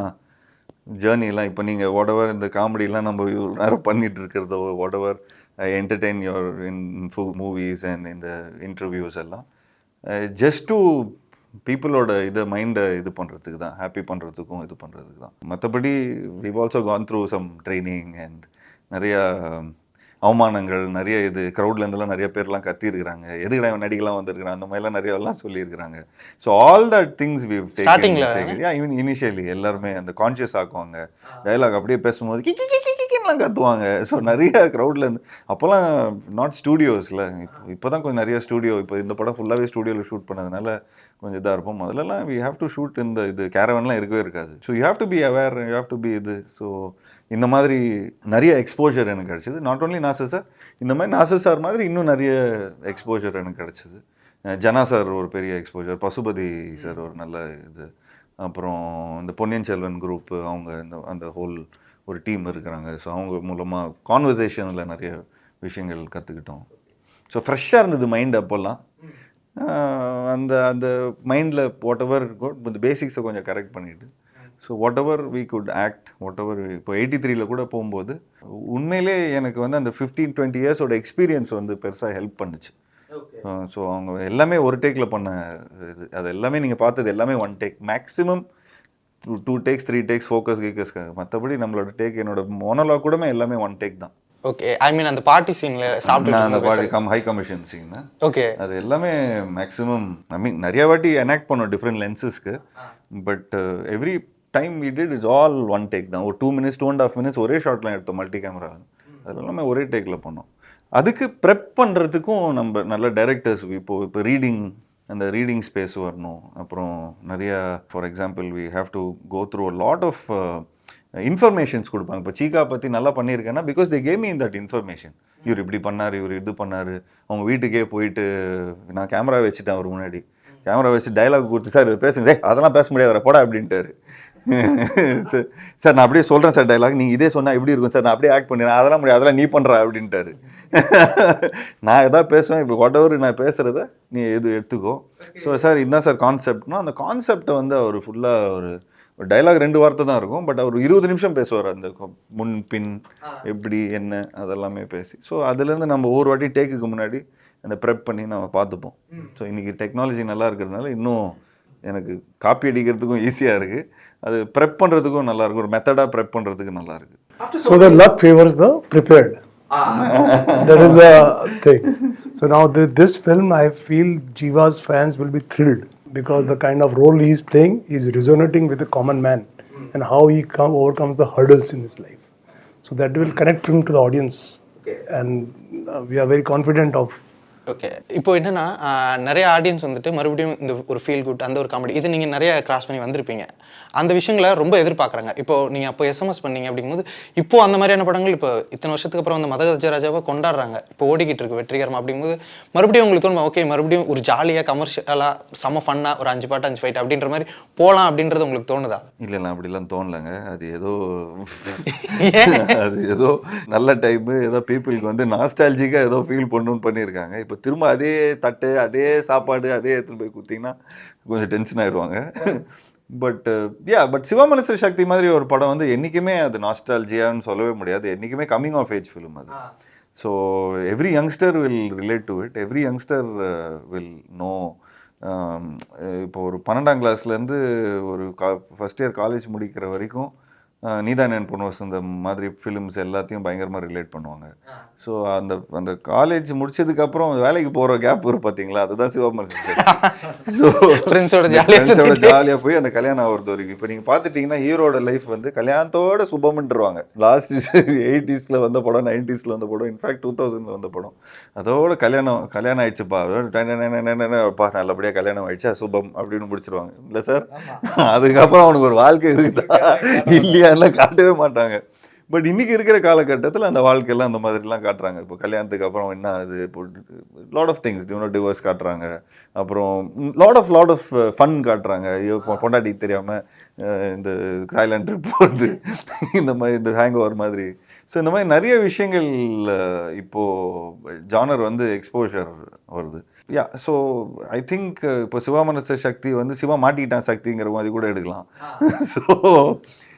ஜேர்னிலாம் இப்போ நீங்கள் வாட்எவர் இந்த காமெடிலாம் நம்ம நேரம் பண்ணிகிட்டு இருக்கிறதோ, whatever entertain your in movies and இந்த இன்டர்வியூஸ் எல்லாம் ஜஸ்ட் டு பீப்புளோட இதை மைண்டை இது பண்ணுறதுக்கு தான், ஹாப்பி பண்ணுறதுக்கும் இது பண்ணுறதுக்கு தான். மற்றபடி we've also gone through some training and நிறையா அவமானங்கள், நிறைய இது க்ரௌட்லேருந்துலாம் நிறைய பேர்லாம் கத்திருக்கிறாங்க, எதுக்கடா இவன் நடிக்கலாம் வந்திருக்கிறான், அந்த மாதிரிலாம் நிறையெல்லாம் சொல்லியிருக்கிறாங்க. So all that things we even initially எல்லாருமே அந்த கான்ஷியஸ் ஆக்குவாங்க. டைலாக் அப்படியே பேசும்போது கிக்கிலாம் கத்துவாங்க. ஸோ நிறைய க்ரௌட்லேருந்து அப்போல்லாம் நாட் ஸ்டூடியோஸில், இப்போ தான் கொஞ்சம் நிறைய ஸ்டூடியோ, இப்போ இந்த படம் ஃபுல்லாகவே ஸ்டூடியோவில் ஷூட் பண்ணதுனால கொஞ்சம் இதாக இருப்போம். முதல்லலாம் வி ஹேவ் டு ஷூட் இந்த இது கேரவன்லாம் இருக்கவே இருக்காது. So you have to be aware, you have to be இது. ஸோ இந்த மாதிரி நிறைய எக்ஸ்போஜர் எனக்கு கிடச்சிது. நாட் ஓன்லி நாசர் சார், இந்த மாதிரி நாசர் சார் மாதிரி இன்னும் நிறைய எக்ஸ்போஜர் எனக்கு கிடச்சிது. ஜனா சார் ஒரு பெரிய எக்ஸ்போஜர், பசுபதி சார் ஒரு நல்ல இது, அப்புறம் இந்த பொன்னியின் செல்வன் குரூப்பு அவங்க அந்த ஹோல் ஒரு டீம் இருக்கிறாங்க. ஸோ அவங்க மூலமாக கான்வர்சேஷனில் நிறைய விஷயங்கள் கற்றுக்கிட்டோம். ஸோ ஃப்ரெஷ்ஷாக இருந்தது மைண்ட் அப்போல்லாம். அந்த அந்த மைண்டில் வாட் எவர் இந்த பேசிக்ஸை கொஞ்சம் கரெக்ட் பண்ணிவிட்டு, so whatever we could act, whatever. இப்போ 83 கூட போகும்போது உண்மையிலே எனக்கு வந்து அந்த 15-20 இயர்ஸோட எக்ஸ்பீரியன்ஸ் வந்து பெருசாக ஹெல்ப் பண்ணுச்சு. ஸோ அவங்க எல்லாமே ஒரு டேக்கில் பண்ண இது, அது எல்லாமே நீங்கள் பார்த்தது எல்லாமே 1 take, maximum 2 takes 3 takes focus கீக்கஸ்க்காக. மற்றபடி நம்மளோட டேக், என்னோட மோனோலாக் கூடமே எல்லாமே 1 டேக் தான். ஓகே, ஐ மீன் அந்த பார்ட்டி சீன்ல சாப்பிட்டு அந்த party high commission scene, okay, அது எல்லாமே மேக்ஸிமம் ஐ மீன் நிறைய வாட்டி எனாக்ட் பண்ணோம் டிஃப்ரெண்ட் லென்சஸ்க்கு. But every time we did is all 1 take தான். ஒரு 2 minutes 2.5 minutes ஒரே ஷாட்லாம் எடுத்தோம் மல்டி கேமரா. அது எல்லாமே ஒரே டேக்கில் பண்ணோம். அதுக்கு ப்ரெப் பண்ணுறதுக்கும் நம்ம நல்ல டைரக்டர்ஸ், இப்போ அந்த ரீடிங் ஸ்பேஸ் வரணும். அப்புறம் நிறையா for example we have to go through a lot of informations கொடுப்பாங்க. இப்போ சீக்கா பற்றி நல்லா பண்ணியிருக்கேன்னா because they came me in that information. இவர் இப்படி பண்ணார், இவர் இது பண்ணார். அவங்க வீட்டுக்கே போயிட்டு நான் கேமரா வச்சுட்டேன், அவர் முன்னாடி கேமரா வச்சு டைலாக் கொடுத்து, சார் இது பேசுங்க, அதெல்லாம் பேச முடியாது போடா அப்படின்ட்டாரு. சார் நான் அப்படியே சொல்கிறேன் சார் டைலாக், நீங்கள் இதே சொன்னால் எப்படி இருக்கும் சார், நான் அப்படியே ஆக்ட் பண்ணிடுறேன், அதெல்லாம் முடியாது, அதெல்லாம் நீ பண்ணுறா அப்படின்ட்டாரு. நான் எதாவது பேசுவேன், இப்போ வாட் எவர் நான் பேசுகிறத நீ எடுத்துக்கோ. ஸோ சார் இதுதான் சார் கான்செப்ட்னா, அந்த கான்செப்டை வந்து அவர் ஃபுல்லாக ஒரு டைலாக் 2 வார்த்தை தான் இருக்கும், பட் அவர் 20 நிமிஷம் பேசுவார். அந்த முன் பின் எப்படி என்ன அதெல்லாமே பேசி. ஸோ அதுலேருந்து நம்ம ஒவ்வொரு வாட்டி டேக்குக்கு முன்னாடி அந்த ப்ரெப் பண்ணி நம்ம பார்த்துப்போம். ஸோ இன்றைக்கி டெக்னாலஜி நல்லா இருக்கிறதுனால இன்னும் எனக்கு காப்பி அடிக்கிறதுக்கும் ஈஸியாக இருக்குது, அது ப்ரெப் பண்ணுறதுக்கும் நல்லாயிருக்கும், ஒரு மெத்தடாக ப்ரெப் பண்ணுறதுக்கு நல்லாயிருக்கு. So the luck favors the prepared. That is the thing. So now this film, I feel Jiiva's fans will be thrilled because the kind of role he is playing is resonating with the common man and how he overcomes the hurdles in his life. So that will connect him to the audience, and we are very confident of okay. இப்போ என்னன்னா நிறைய audience வந்துட்டு மறுபடியும் இந்த ஒரு feel good அந்த ஒரு comedy இது நீங்கள் நிறைய கிராஸ் பண்ணி வந்திருப்பீங்க. அந்த விஷயங்களை ரொம்ப எதிர்பார்க்குறாங்க. இப்போ நீங்கள் அப்போ எஸ்எம்எஸ் பண்ணீங்க அப்படிங்கும்போது இப்போ அந்த மாதிரியான படங்கள் இப்போ இத்தனை வருஷத்துக்கு அப்புறம் அந்த மதகஜராஜாவை கொண்டாடுறாங்க. இப்போ ஓடிக்கிட்டு இருக்கு வெற்றிகரமாக. அப்படிங்கும்போது மறுபடியும் உங்களுக்கு தோணும் ஓகே மறுபடியும் ஒரு ஜாலியாக கமர்ஷியலாக செம்ம ஃபன்னாக ஒரு 5 பாட்டு 5 ஃபைட் அப்படின்ற மாதிரி போகலாம் அப்படின்றது உங்களுக்கு தோணுதா? இல்லை அப்படிலாம் தோணலைங்க. அது ஏதோ நல்ல டைமு ஏதோ பீப்புளுக்கு வந்து நாஸ்டாலஜிக்காக ஏதோ ஃபீல் பண்ணணும்னு பண்ணியிருக்காங்க. இப்போ திரும்ப அதே தட்டு அதே சாப்பாடு அதே இடத்துல போய் கொடுத்தீங்கன்னா கொஞ்சம் டென்ஷன் ஆகிடுவாங்க. பட் சிவாமனசு சக்தி மாதிரி ஒரு படம் வந்து என்றைக்குமே அது நாஸ்டாலஜியான்னு சொல்லவே முடியாது. என்றைக்குமே கம்மிங் ஆஃப் ஏஜ் ஃபிலிம் அது. So every youngster will relate to it. Every youngster will know. இப்போ ஒரு 12ஆம் கிளாஸ்லேருந்து ஒரு ஃபஸ்ட் இயர் காலேஜ் முடிக்கிற வரைக்கும் நீதான் என் பொண்ணு வசந்தம் மாதிரி ஃபிலிம்ஸ் எல்லாத்தையும் பயங்கரமாக ரிலேட் பண்ணுவாங்க. ஸோ அந்த காலேஜ் முடிச்சதுக்கப்புறம் வேலைக்கு போகிற கேப் வரும் பார்த்தீங்களா, அதுதான் சிவாமனசு. ஸோ ஃப்ரெண்ட்ஸோட ஜாலியாக போய் அந்த கல்யாணம் ஆகிறது வரைக்கும். இப்போ நீங்கள் பார்த்துட்டிங்கன்னா ஹீரோட லைஃப் வந்து கல்யாணத்தோட சுபம்ன்றுவாங்க. லாஸ்ட் 80s வந்த படம், 90s வந்த படம், இன்ஃபேக்ட் 2000 வந்த படம், அதோட கல்யாணம் ஆயிடுச்சுப்பா நல்லபடியாக கல்யாணம் ஆயிடுச்சா சுபம் அப்படின்னு முடிச்சிருவாங்க. இல்லை சார், அதுக்கப்புறம் அவனுக்கு ஒரு வாழ்க்கை இருக்குதா இல்லையா எல்லாம் காட்டவே மாட்டாங்க. பட் இன்னைக்கு இருக்கிற காலகட்டத்தில் அந்த வாழ்க்கையெல்லாம் அந்த மாதிரிலாம் காட்டுறாங்க. இப்போ கல்யாணத்துக்கு அப்புறம் என்ன ஆகுது, இப்போ லாட் ஆஃப் திங்ஸ் டிவோர்ஸ் காட்டுறாங்க. அப்புறம் லாட் ஆஃப் ஃபன் காட்டுறாங்க. பொண்டாட்டி தெரியாமல் இந்த தாய்லாண்ட் ட்ரிப் போகிறது, இந்த மாதிரி இந்த ஹேங் ஓவர் மாதிரி. ஸோ இந்த மாதிரி நிறைய விஷயங்கள் இப்போது ஜானர் வந்து எக்ஸ்போஷர் வருது. ஸோ ஐ திங்க் இப்போ சிவாமனசு சக்தி வந்து சிவா மாட்டிக்கிட்டான் சக்திங்கிற மாதிரி கூட எடுக்கலாம். ஸோ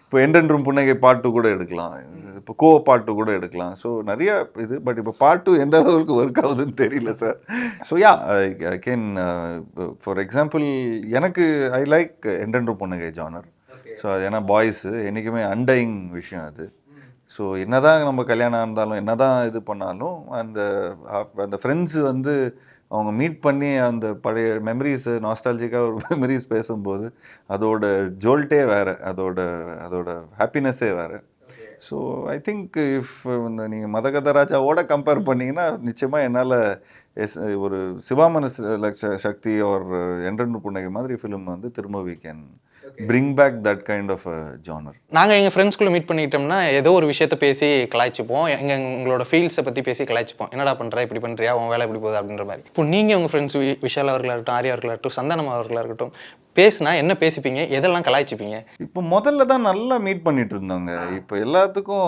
இப்போ என்றென்றும் புன்னகை பாட்டு கூட எடுக்கலாம், இப்போ பாட்டு கூட எடுக்கலாம். ஸோ நிறைய இது. பட் இப்போ பாட்டு எந்த அளவுக்கு ஒர்க் ஆகுதுன்னு தெரியல sir. So can for example எனக்கு ஐ லைக் என்றென்றும் புன்னகை ஜானர். ஸோ ஏன்னா பாய்ஸு என்றைக்குமே அண்டைங் விஷயம் அது. ஸோ என்னதான் நம்ம கல்யாணம் இருந்தாலும் என்னதான் இது பண்ணாலும் அந்த ஃப்ரெண்ட்ஸு வந்து அவங்க மீட் பண்ணி அந்த பழைய மெமரிஸு நாஸ்டாலஜிக்காக ஒரு மெமரிஸ் பேசும்போது அதோட ஜோல்ட்டே வேறு, அதோட ஹாப்பினஸ்ஸே வேறு. ஸோ ஐ திங்க் இஃப் நீங்கள் மதகஜராஜாவோட கம்பேர் பண்ணிங்கன்னா நிச்சயமாக என்னால் ஒரு சிவாமனசு சக்தி ஒரு என்றென்றும் புன்னகை மாதிரி ஃபிலிம் வந்து திரும்ப we can bring back that kind of a genre. நாங்கள் எங்கள் ஃப்ரெண்ட்ஸ்குள்ளே மீட் பண்ணிக்கிட்டோம்னா ஏதோ ஒரு விஷயத்தை பேசி கலாய்ச்சிப்போம். எங்களோட ஃபீல்ஸை பற்றி பேசி கலாய்ச்சிப்போம். என்னடா பண்ணுற, இப்படி பண்ணுறியா, உன் வேலை இப்படி போகுது அப்படின்ற மாதிரி. இப்போ நீங்கள் உங்கள் ஃப்ரெண்ட்ஸ் விஷால் அவர்களாக இருக்கட்டும், ஆர்யா அவர்களாக இருக்கட்டும், சந்தனம் அவர்களாக இருக்கட்டும், பேசினா என்ன பேசிப்பீங்க, எதெல்லாம் கலாய்ச்சிப்பீங்க? இப்போ முதல்ல தான் நல்லா மீட் பண்ணிட்டு இருந்தாங்க. இப்போ எல்லாத்துக்கும்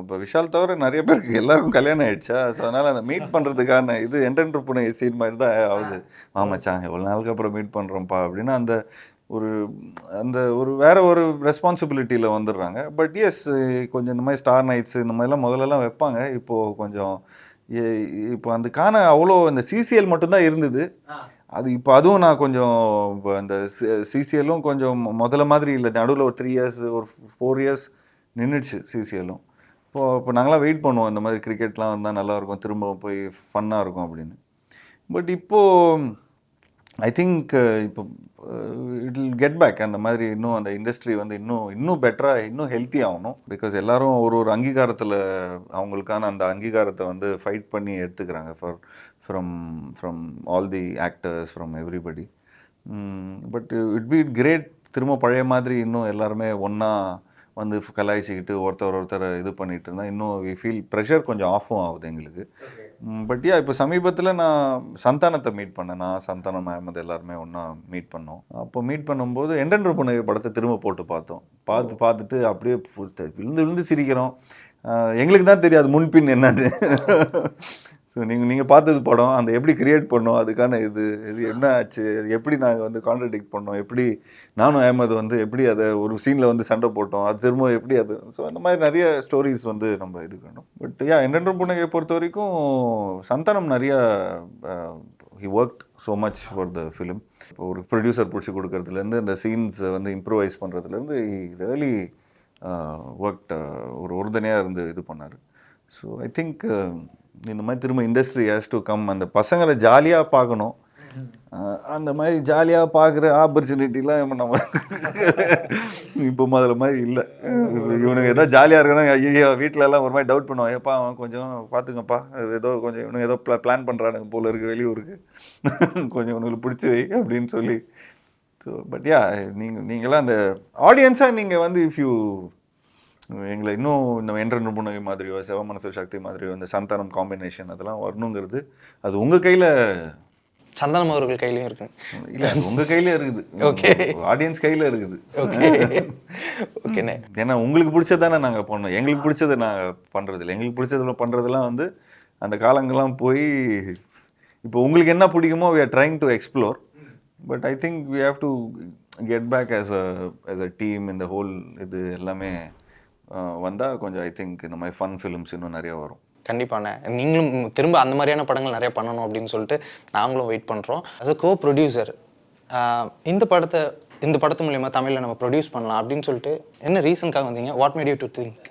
இப்போ விஷால் தவிர நிறைய பேருக்கு எல்லாருக்கும் கல்யாணம் ஆயிடுச்சா. ஸோ அதனால் அந்த மீட் பண்ணுறதுக்கான இது என்றென்று புனகை சீன் மாதிரி தான் ஆகுது. ஆமாச்சான் எவ்வளோ நாளுக்கு அப்புறம் மீட் பண்ணுறோம்ப்பா அப்படின்னு அந்த ஒரு வேற ஒரு ரெஸ்பான்சிபிலிட்டியில் வந்துடுறாங்க. பட் எஸ், கொஞ்சம் இந்த மாதிரி ஸ்டார் நைட்ஸ் இந்த மாதிரிலாம் முதல்லலாம் வைப்பாங்க. இப்போது கொஞ்சம் இப்போ அதுக்கான அவ்வளோ இந்த சிசிஎல் மட்டும்தான் இருந்தது. அதுவும் நான் கொஞ்சம் இப்போ அந்த சிசிஎல்லும் கொஞ்சம் முதல்ல மாதிரி இல்லை. நடுவில் ஒரு 3 இயர்ஸ் ஒரு 4 இயர்ஸ் நின்றுடுச்சு சிசிஎல்லும். இப்போ நாங்களாம் வெயிட் பண்ணுவோம் இந்த மாதிரி கிரிக்கெட்லாம் வந்தால் நல்லாயிருக்கும், திரும்ப போய் ஃபன்னாக இருக்கும் அப்படின்னு. பட் இப்போது ஐ திங்க் இப்போ இட் வில் கெட் பேக். அந்த மாதிரி இன்னும் அந்த இண்டஸ்ட்ரி வந்து இன்னும் பெட்டராக இன்னும் ஹெல்த்தி ஆகணும். பிகாஸ் எல்லாரும் ஒரு அங்கீகாரத்தில் அவங்களுக்கான அந்த அங்கீகாரத்தை வந்து ஃபைட் பண்ணி எடுத்துக்கிறாங்க from all the actors, from everybody. But it be great திரும்ப பழைய மாதிரி இன்னும் எல்லாருமே ஒன்றா வந்து கலாய்ச்சிக்கிட்டு ஒருத்தர் இது பண்ணிகிட்டு இருந்தால் இன்னும் வி ஃபீல் ப்ரெஷர் கொஞ்சம் ஆஃபும் ஆகுது எங்களுக்கு. பட் இப்போ சமீபத்தில் நான் சந்தானத்தை மீட் பண்ணேன். நான் சந்தானம் அஹமது எல்லாருமே ஒன்றா மீட் பண்ணோம். அப்போ மீட் பண்ணும்போது என்றென்று புன்னகை படத்தை திரும்ப போட்டு பார்த்துட்டு அப்படியே விழுந்து சிரிக்கிறோம். எங்களுக்கு தான் தெரியாது முன்பின் என்னன்னு. ஸோ நீங்கள் பார்த்தது படம் அந்த எப்படி கிரியேட் பண்ணோம், அதுக்கான இது என்ன ஆச்சு, எப்படி நாங்கள் வந்து கான்ட்ரடிக்ட் பண்ணோம், எப்படி நானும் அஹமது வந்து எப்படி அதை ஒரு சீனில் வந்து சண்டை போட்டோம், அது திரும்ப எப்படி அது. ஸோ அந்த மாதிரி நிறைய ஸ்டோரிஸ் வந்து நம்ம இது பண்ணோம். பட் என்றென்றும் புன்னகையை பொறுத்த வரைக்கும் சந்தானம் நிறையா he worked so much for the film. இப்போ ஒரு ப்ரொடியூசர் பிடிச்சி கொடுக்கறதுலேருந்து அந்த சீன்ஸை வந்து இம்ப்ரூவைஸ் பண்ணுறதுலேருந்து ஹி ரியலி ஒர்க்ட். ஒரு உறுதுணையாக இருந்து இது பண்ணார். ஸோ ஐ திங்க் இந்த மாதிரி திரும்ப இண்டஸ்ட்ரி ஹேஸ் டு கம். அந்த பசங்களை ஜாலியாக பார்க்கணும். அந்த மாதிரி ஜாலியாக பார்க்குற ஆப்பர்ச்சுனிட்டிலாம் நம்ம இப்போ முதல்ல மாதிரி இல்லை. இவனுக்கு எதாவது ஜாலியாக இருக்கணும், ஐயோ வீட்டிலலாம் ஒரு மாதிரி டவுட் பண்ணுவான், ஏப்பா அவன் கொஞ்சம் பார்த்துங்கப்பா, ஏதோ கொஞ்சம் இவனுக்கு ஏதோ பிளான் பண்ணுறானுங்க போல இருக்குது வெளியூருக்கு, கொஞ்சம் இவனுக்கு பிடிச்சி வை அப்படின்னு சொல்லி. ஸோ பட் யா, நீங்களாம் அந்த ஆடியன்ஸாக நீங்கள் வந்து இஃப் யூ எங்களை இன்னும் இந்த என்ற புனகை மாதிரியோ சிவமனசு சக்தி மாதிரியோ இந்த சந்தானம் காம்பினேஷன் அதெல்லாம் வரணுங்கிறது அது உங்கள் கையில், சந்தானம் அவர்கள் கையிலையும் இருக்கு. இல்லை அது உங்கள் கையில் இருக்குது. ஓகே, ஆடியன்ஸ் கையில் இருக்குது. ஓகே ஓகேண்ணே. ஏன்னா உங்களுக்கு பிடிச்சது தானே நாங்கள் பண்ணோம், எங்களுக்கு பிடிச்சதை நாங்கள் பண்ணுறதில்ல. எங்களுக்கு பிடிச்சதில் பண்ணுறதெல்லாம் வந்து அந்த காலங்கள்லாம் போய் இப்போ உங்களுக்கு என்ன பிடிக்குமோ we are trying to explore. But I think we have to get back as a team இந்த ஹோல் இது எல்லாமே வந்தால் கொஞ்சம் ஐ திங்க் இந்த மாதிரி ஃபன் ஃபிலிம்ஸ் இன்னும் நிறைய வரும். கண்டிப்பாண்ணே, நீங்களும் திரும்ப அந்த மாதிரியான படங்கள் நிறைய பண்ணணும் அப்படின்னு சொல்லிட்டு நாங்களும் வெயிட் பண்ணுறோம். அது கோ ப்ரொடியூசர் இந்த படத்து மூலயமா தமிழில் நம்ம ப்ரொடியூஸ் பண்ணலாம் அப்படின்னு சொல்லிட்டு என்ன ரீசனுக்காக வந்தீங்க? What made you to think?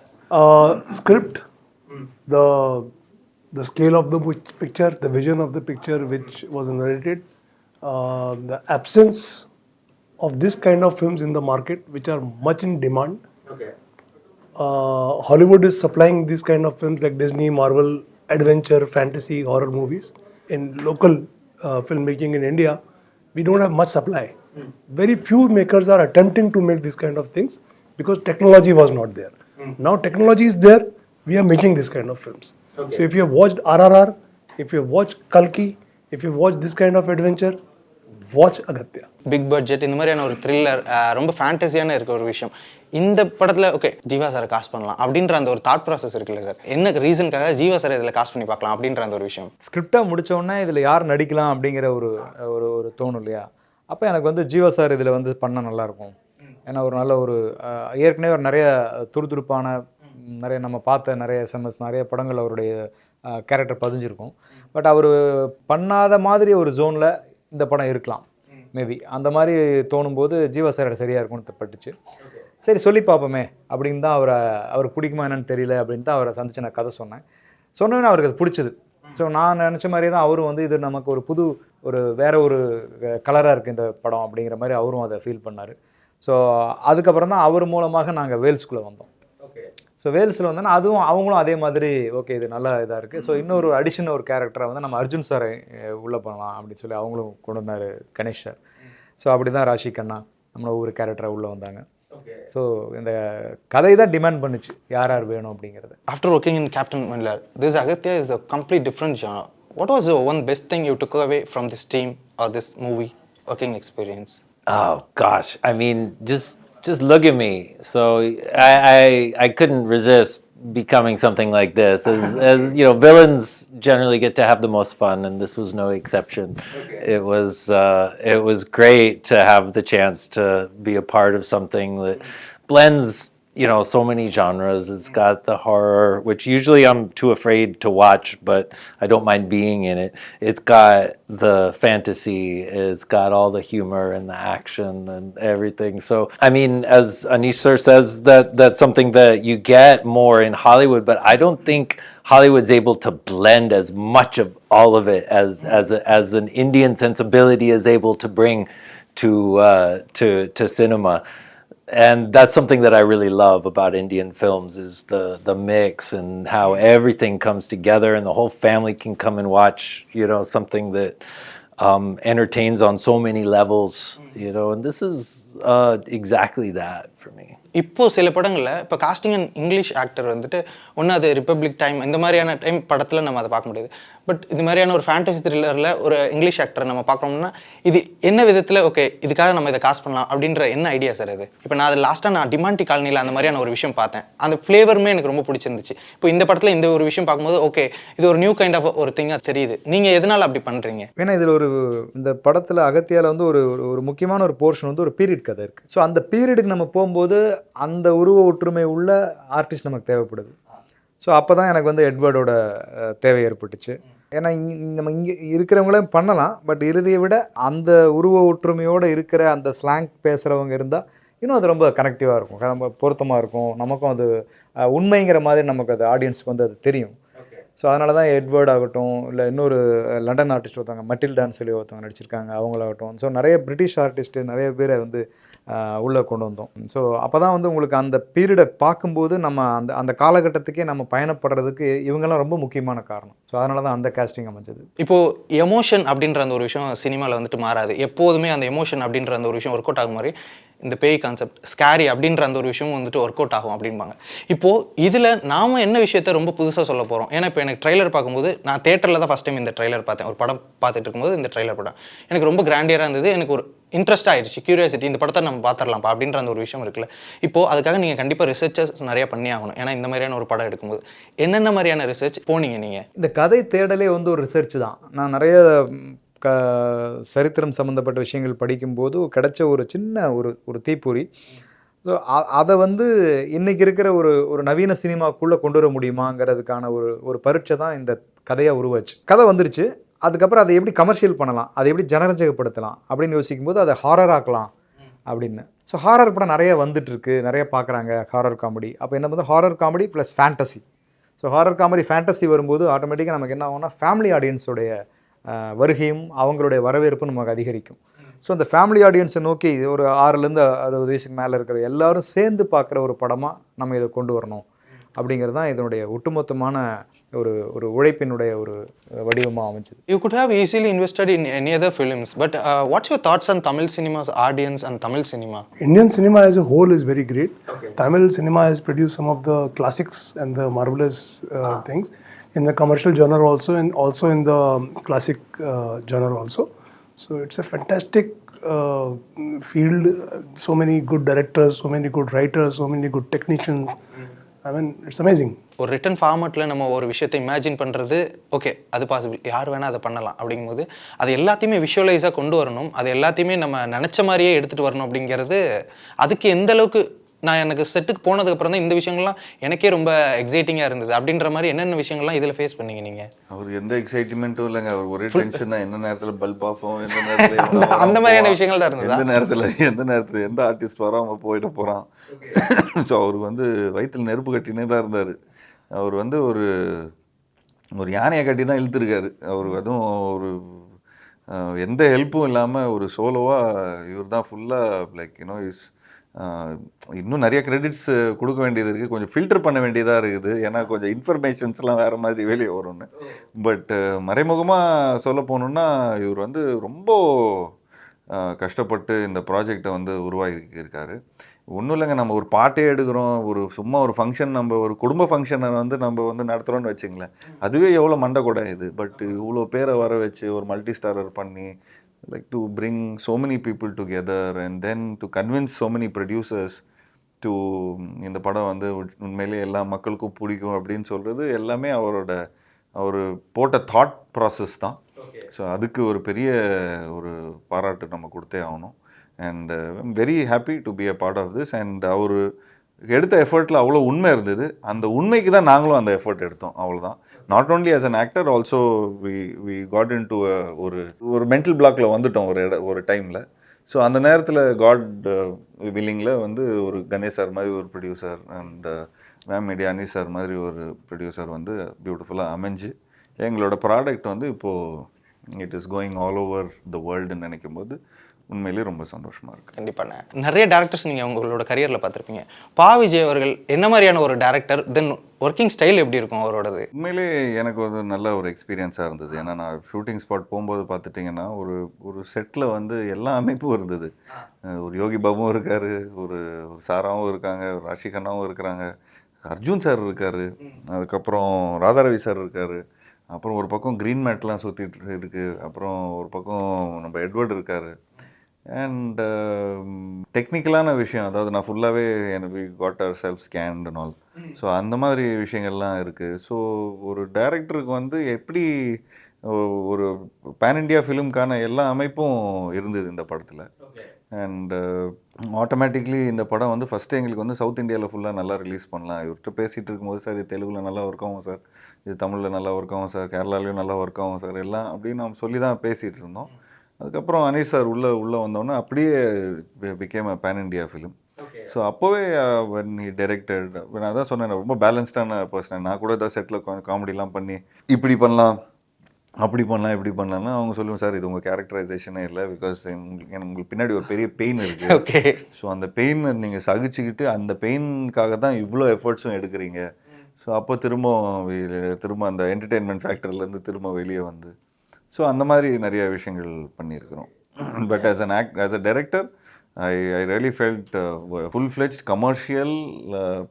Script, the scale of the picture, the vision of the picture which was narrated, the absence of this kind of films in the market which are much in demand. Okay. Hollywood is supplying these kind of films like Disney, Marvel, adventure, fantasy, horror movies. In local filmmaking in India, we don't have much supply. Very few makers are attempting to make this kind of things because technology was not there. Now technology is there, we are making this kind of films. Okay. So if you have watched RRR, if you have watched Kalki, if you have watched this kind of adventure, watch Aghathiyaa. Big budget இந்த மாதிரியான ஒரு thriller, ரொம்ப ஃபேண்டஸியான இருக்க ஒரு விஷயம் இந்த படத்தில். Okay, Jeeva சாரை காஸ்ட் பண்ணலாம் அப்படின்ற அந்த ஒரு தாட் ப்ராசஸ் இருக்குல்ல சார், என்ன ரீசனுக்காக ஜீவா சார் இதில் காஸ்ட் பண்ணி பார்க்கலாம் அப்படின்ற அந்த ஒரு விஷயம்? ஸ்கிரிப்டாக முடித்தோடனே இதில் யார் நடிக்கலாம் அப்படிங்கிற ஒரு ஒரு தோணும் இல்லையா? அப்போ எனக்கு வந்து ஜீவா சார் இதில் வந்து பண்ணால் நல்லாயிருக்கும். ஏன்னா ஒரு நல்ல ஒரு ஏற்கனவே ஒரு நிறைய துருதுருப்பான நிறைய நம்ம பார்த்த நிறைய எஸ்எம்எஸ் நிறைய படங்கள் அவருடைய கேரக்டர் பதிஞ்சிருக்கும். பட் அவர் பண்ணாத மாதிரி ஒரு ஜோனில் இந்த படம் இருக்கலாம் மேபி. அந்த மாதிரி தோணும்போது ஜீவா சார் சரியாக இருக்கும்னு பட்டுச்சு. சரி சொல்லி பார்ப்போமே அப்படின்னு தான் அவருக்கு பிடிக்குமா என்னன்னு தெரியல அப்படின்னு தான் அவரை சந்திச்சு நான் கதை சொன்னோன்னே அவருக்கு அது பிடிச்சது. ஸோ நான் நினச்ச மாதிரியே தான் அவரும் வந்து இது நமக்கு ஒரு புது வேற ஒரு கலராக இருக்குது இந்த படம் அப்படிங்கிற மாதிரி அவரும் அதை ஃபீல் பண்ணார். ஸோ அதுக்கப்புறம் தான் அவர் மூலமாக நாங்கள் வேல்ஸ்குள்ளே வந்தோம். ஸோ வேல்ஸில் வந்தோன்னா அதுவும் அவங்களும் அதே மாதிரி ஓகே இது நல்லா இதாக இருக்குது. ஸோ இன்னொரு அடிஷனல் ஒரு கேரக்டரை வந்து நம்ம அர்ஜுன் சாரை உள்ளே பண்ணலாம் அப்படின்னு சொல்லி அவங்களும் கொண்டு வந்தார், கணேஷ் சார். ஸோ அப்படி தான் ராஷி கண்ணா நம்மளை ஒவ்வொரு கேரக்டரை உள்ளே வந்தாங்க. ஸோ இந்த கதை தான் டிமாண்ட் பண்ணுச்சு யார் யார் வேணும் அப்படிங்கிறது. After working in captain Miller, this Agathiya is a complete different genre. What was the one best thing you took away from this team or this movie working experience? Oh gosh, I mean, just look at me. So I couldn't resist becoming something like this. As you know, villains generally get to have the most fun, and this was no exception. Okay. It was great to have the chance to be a part of something that blends, you know, so many genres. It's got the horror, which usually I'm too afraid to watch, but I don't mind being in it. It's got the fantasy, it's got all the humor and the action and everything. So, I mean, as Anish sir says, that's something that you get more in Hollywood, but I don't think Hollywood's able to blend as much of all of it as an Indian sensibility is able to bring to cinema. And that's something that I really love about Indian films is the mix and how everything comes together and the whole family can come and watch, you know, something that entertains on so many levels, you know, and this is exactly that for me. இப்போ சில படங்களில் இப்போ costing and English actor வந்துட்டு ஒன்று அது republic time இந்த மாதிரியான time படத்தில் நம்ம அதை பார்க்க முடியாது. பட் இது மாதிரியான ஒரு ஃபேண்டசி த்ரில்லரில் ஒரு இங்கிலீஷ் ஆக்டரை நம்ம பார்க்குறோம்னா இது என்ன விதத்தில் ஓகே இதுக்காக நம்ம இதை காஸ்ட் பண்ணலாம் அப்படின்ற என்ன ஐடியா சார் அது? இப்போ நான் அது லாஸ்ட்டாக நான் டிமாண்டி காலனியில் அந்த மாதிரியான ஒரு விஷயம் பார்த்தேன், அந்த ஃப்ளேவருமே எனக்கு ரொம்ப பிடிச்சிருந்துச்சு. இப்போ இந்த படத்தில் இந்த ஒரு விஷயம் பார்க்கும்போது ஓகே இது ஒரு நியூ கைண்ட் ஆஃப் ஒரு திங்காக தெரியுது. நீங்கள் எதனால் அப்படி பண்ணுறீங்க? ஏன்னா இதில் இந்த படத்தில் அகத்தியாவில் வந்து ஒரு முக்கியமான ஒரு போர்ஷன் வந்து ஒரு பீரியட் கதை இருக்குது. ஸோ அந்த பீரியடுக்கு நம்ம போகும்போது அந்த உருவ ஒற்றுமை உள்ள ஆர்டிஸ்ட் நமக்கு தேவைப்படுது. ஸோ அப்போ தான் எனக்கு வந்து எட்வர்டோட தேவை ஏற்பட்டுச்சு. ஏன்னா நம்ம இங்கே இருக்கிறவங்களே பண்ணலாம், பட் இறுதியை விட அந்த உருவ ஒற்றுமையோடு இருக்கிற அந்த ஸ்லாங் பேசுகிறவங்க இருந்தால் இன்னும் அது ரொம்ப கனெக்டிவாக இருக்கும், ரொம்ப பொருத்தமாக இருக்கும். நமக்கும் அது உண்மைங்கிற மாதிரி நமக்கு அது ஆடியன்ஸுக்கு வந்து அது தெரியும். ஸோ அதனால தான் எட்வர்ட் ஆகட்டும், இல்லை இன்னொரு லண்டன் ஆர்டிஸ்ட் ஒருத்தவங்க மட்டில்டான்னு சொல்லி ஒருத்தவங்க நடிச்சிருக்காங்க, அவங்களாகட்டும். ஸோ நிறைய பிரிட்டிஷ் ஆர்டிஸ்ட்டு நிறைய பேரை வந்து உள்ளே கொண்டு வந்தோம். ஸோ அப்போ தான் வந்து உங்களுக்கு அந்த பீரியடை பார்க்கும்போது நம்ம அந்த அந்த காலகட்டத்துக்கே நம்ம பயணப்படுறதுக்கு இவங்கெல்லாம் ரொம்ப முக்கியமான காரணம். ஸோ அதனால தான் அந்த கேஸ்டிங் அமைஞ்சது. இப்போது எமோஷன் அப்படின்ற அந்த ஒரு விஷயம் சினிமாவில் வந்துட்டு மாறாது. எப்போதுமே அந்த எமோஷன் அப்படின்ற அந்த ஒரு விஷயம் ஒர்க் அவுட் ஆகும் மாதிரி இந்த பேய் கான்செப்ட் ஸ்கேரி அப்படின்ற அந்த ஒரு விஷயம் வந்துட்டு ஒர்க் அவுட் ஆகும் அப்படின்பாங்க. இப்போது இதில் நாம் என்ன விஷயத்த ரொம்ப புதுசாக சொல்ல போகிறோம்? ஏன்னா இப்போ எனக்கு ட்ரைலர் பார்க்கும்போது நான் தேட்டரில் தான் ஃபஸ்ட் டைம் இந்த ட்ரைலர் பார்த்தேன். ஒரு படம் பார்த்துட்டு இருக்கும்போது இந்த ட்ரைலர் படம் எனக்கு ரொம்ப கிராண்டியராக இருந்தது. எனக்கு ஒரு இன்ட்ரெஸ்ட் ஆகிடுச்சு, கியூரியாசிட்டி, இந்த படத்தை நம்ம பார்த்துடலாம்ப்பா அப்படின்ற அந்த ஒரு விஷயம் இருக்குல்ல. இப்போது அதுக்காக நீங்கள் கண்டிப்பாக ரிசர்ச்சஸ் நிறையா பண்ணி ஆகணும். ஏன்னா இந்த மாதிரியான ஒரு படம் எடுக்கும்போது என்னென்ன மாதிரியான ரிசர்ச் போனீங்க நீங்கள்? இந்த கதை தேடலே வந்து ஒரு ரிசர்ச் தான். நான் நிறைய சரித்திரம் சம்மந்தப்பட்ட விஷயங்கள் படிக்கும்போது கிடைச்ச ஒரு சின்ன ஒரு தீப்பொறி. ஸோ அதை வந்து இன்றைக்கி இருக்கிற ஒரு நவீன சினிமாக்குள்ளே கொண்டு வர முடியுமாங்கிறதுக்கான ஒரு பரீட்சை தான் இந்த கதையாக உருவாச்சு. கதை வந்துருச்சு, அதுக்கப்புறம் அதை எப்படி கமர்ஷியல் பண்ணலாம், அதை எப்படி ஜனரஞ்சகப்படுத்தலாம் அப்படின்னு யோசிக்கும்போது அதை ஹாரர் ஆக்கலாம் அப்படின்னு. ஸோ ஹாரர் படம் நிறைய வந்துட்டுருக்கு, நிறைய பார்க்குறாங்க ஹாரர் காமெடி. அப்போ என்ன பண்ணுறது, horror comedy plus fantasy. So horror comedy fantasy வரும்போது ஆட்டோமேட்டிக்காக நமக்கு என்ன ஆகும்னா ஃபேமிலி ஆடியன்ஸோடைய வருகையும் அவங்களுடைய வரவேற்பும் நமக்கு அதிகரிக்கும். ஸோ அந்த ஃபேமிலி ஆடியன்ஸை நோக்கி ஒரு 6லேருந்து 60 வயசுக்கு மேலே இருக்கிற எல்லாரும் சேர்ந்து பார்க்குற ஒரு படமாக நம்ம இதை கொண்டு வரணும் அப்படிங்கிறது தான் இதனுடைய ஒட்டுமொத்தமான ஒரு உழைப்பினுடைய ஒரு வடிவமாக அமைஞ்சது. You could have easily invested in any other films, but what's your thoughts on Tamil cinema's audience and Tamil cinema? Indian cinema as a whole is very great. Okay. Tamil cinema has produced some of the classics and the marvelous things in the commercial genre also, and also in the classic genre also. So it's a fantastic field. So many good directors, so many good writers, so many good technicians. I mean, it's amazing. ஒரு return ஃபார்மேட்டில் நம்ம ஒரு விஷயத்தை imagine பண்ணுறது okay, அது possible, யார் வேணால் அதை பண்ணலாம். அப்படிங்கும்போது அது எல்லாத்தையுமே விஷுவலைஸாக கொண்டு வரணும், அது எல்லாத்தையுமே நம்ம நினச்ச மாதிரியே எடுத்துகிட்டு வரணும். அப்படிங்கிறது அதுக்கு எந்த அளவுக்கு எனக்கு செட்டுக்கு போனதுக்கப்புறம் தான் இந்த விஷயங்கள்லாம் எனக்கே ரொம்ப எக்ஸைட்டிங்காக இருந்தது. அப்படின்ற மாதிரி என்னென்ன விஷயங்கள்லாம் இதில் ஃபேஸ் பண்ணீங்க நீங்கள்? அவர் எந்த எக்ஸைட்மெண்ட்டும் இல்லைங்க, அவர் ஒரே டென்ஷன் தான். எந்த நேரத்தில் பல்ப் ஆஃபும், எந்த நேரத்தில் அந்த மாதிரியான விஷயங்கள் தான் இருந்தது. எந்த நேரத்தில் எந்த ஆர்டிஸ்ட் வராமல் போயிட்டு போகிறான். ஸோ அவர் வந்து வயிற்றில் நெருப்பு கட்டினே தான் இருந்தார். அவர் வந்து ஒரு யானையை கட்டி தான் இழுத்துருக்காரு. அவர் அதுவும் ஒரு எந்த ஹெல்ப்பும் இல்லாமல் ஒரு சோலோவாக இவர் தான் ஃபுல்லாக லைக் இஸ் இன்னும் நிறைய கிரெடிட்ஸ் கொடுக்க வேண்டியது இருக்குது, கொஞ்சம் ஃபில்டர் பண்ண வேண்டியதாக இருக்குது. ஏன்னா கொஞ்சம் இன்ஃபர்மேஷன்ஸ்லாம் வேறு மாதிரி வெளியே வரும்னு. பட் மறைமுகமாக சொல்ல போகணுன்னா இவர் வந்து ரொம்ப கஷ்டப்பட்டு இந்த ப்ராஜெக்டை வந்து உருவாக்கியிருக்காரு. ஒன்றும் இல்லைங்க, நம்ம ஒரு பாட்டே எடுக்கிறோம், சும்மா ஒரு ஃபங்க்ஷன், நம்ம ஒரு குடும்ப ஃபங்க்ஷனை வந்து நம்ம வந்து நடத்துகிறோன்னு வச்சுங்களேன், அதுவே எவ்வளோ மண்டை கூட இது. பட் இவ்வளோ பேரை வர வச்சு ஒரு மல்டி ஸ்டாரர் பண்ணி like to bring so many people together and then to convince so many producers to இந்த படம் வந்து உண்மையிலேயே எல்லா மக்களுக்கும் பிடிக்கும் அப்படின்னு சொல்கிறது எல்லாமே அவர் போட்ட தாட் ப்ராசஸ் தான். ஸோ அதுக்கு ஒரு பெரிய ஒரு பாராட்டு நம்ம கொடுத்தே ஆகணும். And I'm very happy to be a part of this. And அவர் எடுத்த எஃபர்ட்டில் அவ்வளோ உண்மை இருந்தது. அந்த உண்மைக்கு தான் நாங்களும் அந்த எஃபர்ட் எடுத்தோம், அவ்வளோதான். Not only as an actor, also we got into ஒரு மென்டல் பிளாக்ல வந்துட்டோம் ஒரு டைமில். ஸோ அந்த நேரத்தில் காட் வில்லிங்கில் வந்து ஒரு கணேஷ் சார் மாதிரி ஒரு ப்ரொடியூசர் அண்ட் மேம் மீடியானி சார் மாதிரி ஒரு ப்ரொடியூசர் வந்து பியூட்டிஃபுல்லாக அமைஞ்சு எங்களோட ப்ராடக்ட் வந்து இப்போது it is going all over the வேர்ல்டுன்னு நினைக்கும் போது உண்மையிலேயே ரொம்ப சந்தோஷமாக இருக்குது. கண்டிப்பாக நிறைய டேரக்டர்ஸ் நீங்கள் உங்களோட கரியரில் பார்த்துருப்பீங்க. பா.விஜய் அவர்கள் என்ன மாதிரியான ஒரு டேரக்டர், தென் ஒர்க்கிங் ஸ்டைல் எப்படி இருக்கும் அவரோடது? உண்மையிலே எனக்கு ஒரு நல்ல ஒரு எக்ஸ்பீரியன்ஸாக இருந்தது. ஏன்னா நான் ஷூட்டிங் ஸ்பாட் போகும்போது பார்த்துட்டிங்கன்னா ஒரு செட்டில் வந்து எல்லா அமைப்பும் இருந்தது. ஒரு யோகி பாபுவும் இருக்கார், ஒரு சாராவும் இருக்காங்க, ராஷி கண்ணாவும் இருக்கிறாங்க, அர்ஜுன் சார் இருக்கார், அதுக்கப்புறம் ராதாரவி சார் இருக்கார், அப்புறம் ஒரு பக்கம் க்ரீன் மேட்லாம் சுற்றிட்டு இருக்குது, அப்புறம் ஒரு பக்கம் நம்ம எட்வர்ட் இருக்கார். அண்ட் டெக்னிக்கலான விஷயம், அதாவது நான் ஃபுல்லாகவே எனக்கு got our self scanned and all. So அந்த மாதிரி விஷயங்கள்லாம் இருக்குது. ஸோ ஒரு டைரக்டருக்கு வந்து எப்படி ஒரு பேன் இண்டியா ஃபிலிம்க்கான எல்லா அமைப்பும் இருந்தது இந்த படத்தில். அண்ட் ஆட்டோமேட்டிக்லி இந்த படம் வந்து ஃபஸ்ட்டு எங்களுக்கு வந்து சவுத் இந்தியாவில் ஃபுல்லாக நல்லா ரிலீஸ் பண்ணலாம். இவர்கிட்ட பேசிகிட்டு இருக்கும்போது சார் இது தெலுங்கில் நல்லா ஒர்க் ஆகும் சார், இது தமிழில் நல்லா ஒர்க் ஆகும் சார், கேரளாலையும் நல்லா ஒர்க் ஆகும் சார், எல்லாம் அப்படின்னு நம்ம சொல்லி தான் பேசிகிட்டு இருந்தோம். அதுக்கப்புறம் அனீஷ் சார் உள்ளே வந்தோன்னே அப்படியே became a pan India film. So அப்போவே when he directed, நான் தான் சொன்னேன் ரொம்ப பேலன்ஸ்டான பர்சன். நான் கூட ஏதாவது செட்டில் காமெடிலாம் பண்ணி இப்படி பண்ணலாம் அப்படி பண்ணலாம் இப்படி பண்ணலாம்னா அவங்க சொல்லுவேன் சார் இது உங்கள் கேரக்டரைசேஷனே இல்லை, பிகாஸ் உங்களுக்கு பின்னாடி ஒரு பெரிய பெயின் இருக்குது. ஓகே. ஸோ அந்த பெயினை நீங்கள் சகிச்சுக்கிட்டு அந்த பெயினுக்காக தான் இவ்வளோ எஃபர்ட்ஸும் எடுக்கிறீங்க. ஸோ அப்போ திரும்ப அந்த என்டர்டெயின்மெண்ட் ஃபேக்டர்லேருந்து திரும்ப வெளியே வந்து ஸோ அந்த மாதிரி நிறைய விஷயங்கள் பண்ணியிருக்கிறோம். But as a director I really felt full-fledged commercial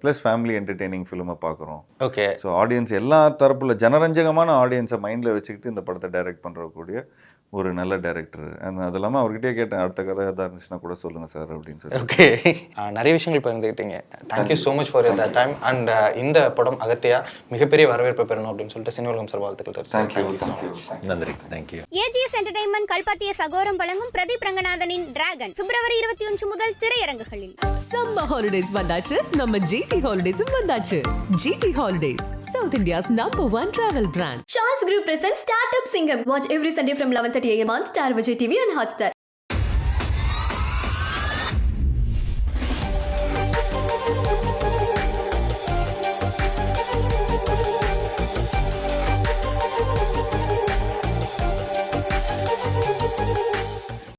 plus family entertaining film பார்க்குறோம். ஓகே. ஸோ ஆடியன்ஸ் எல்லா தரப்புல ஜனரஞ்சகமான ஆடியன்ஸை மைண்டில் வச்சுக்கிட்டு இந்த படத்தை டைரக்ட் பண்ணுறக்கூடிய ஒரு நல்ல டைரக்டர். அது இல்லாமல் அவர்கிட்டயே கேட்டேன் அடுத்த கதை எதாவது இருந்துச்சுன்னா கூட சொல்லுங்கள் சார் அப்படின்னு சொல்லி. ஓகே. நிறைய விஷயங்கள் பகிர்ந்துக்கிட்டீங்க. Thank you so much for your time. And இந்த படம் அகத்தியா மிகப்பெரிய வரவேற்பு பெறணும் அப்படின்னு சொல்லிட்டு சினியுலகம் சார் வாழ்த்துக்கள். தேங்க்யூ. நன்றி. தேங்க்யூ. ஏஜிஎஸ் என்டர்டைன்மெண்ட் கல்பாத்திய சகோரம் வழங்கும் பிரதீப் ரங்கநாதனின் டிராகன் பிப்ரவரி 21 முதல் திரையரங்குகளில். சம்மர் ஹாலிடேஸ் வந்தாச்சு, நம்ம ஜிடி ஹாலிடேஸும் வந்தாச்சு. GT holidays, South India's #1 travel brand. Charles Group presents Startup Singham. Watch every Sunday from 11:30 a.m. on Star Vijay TV and Hotstar.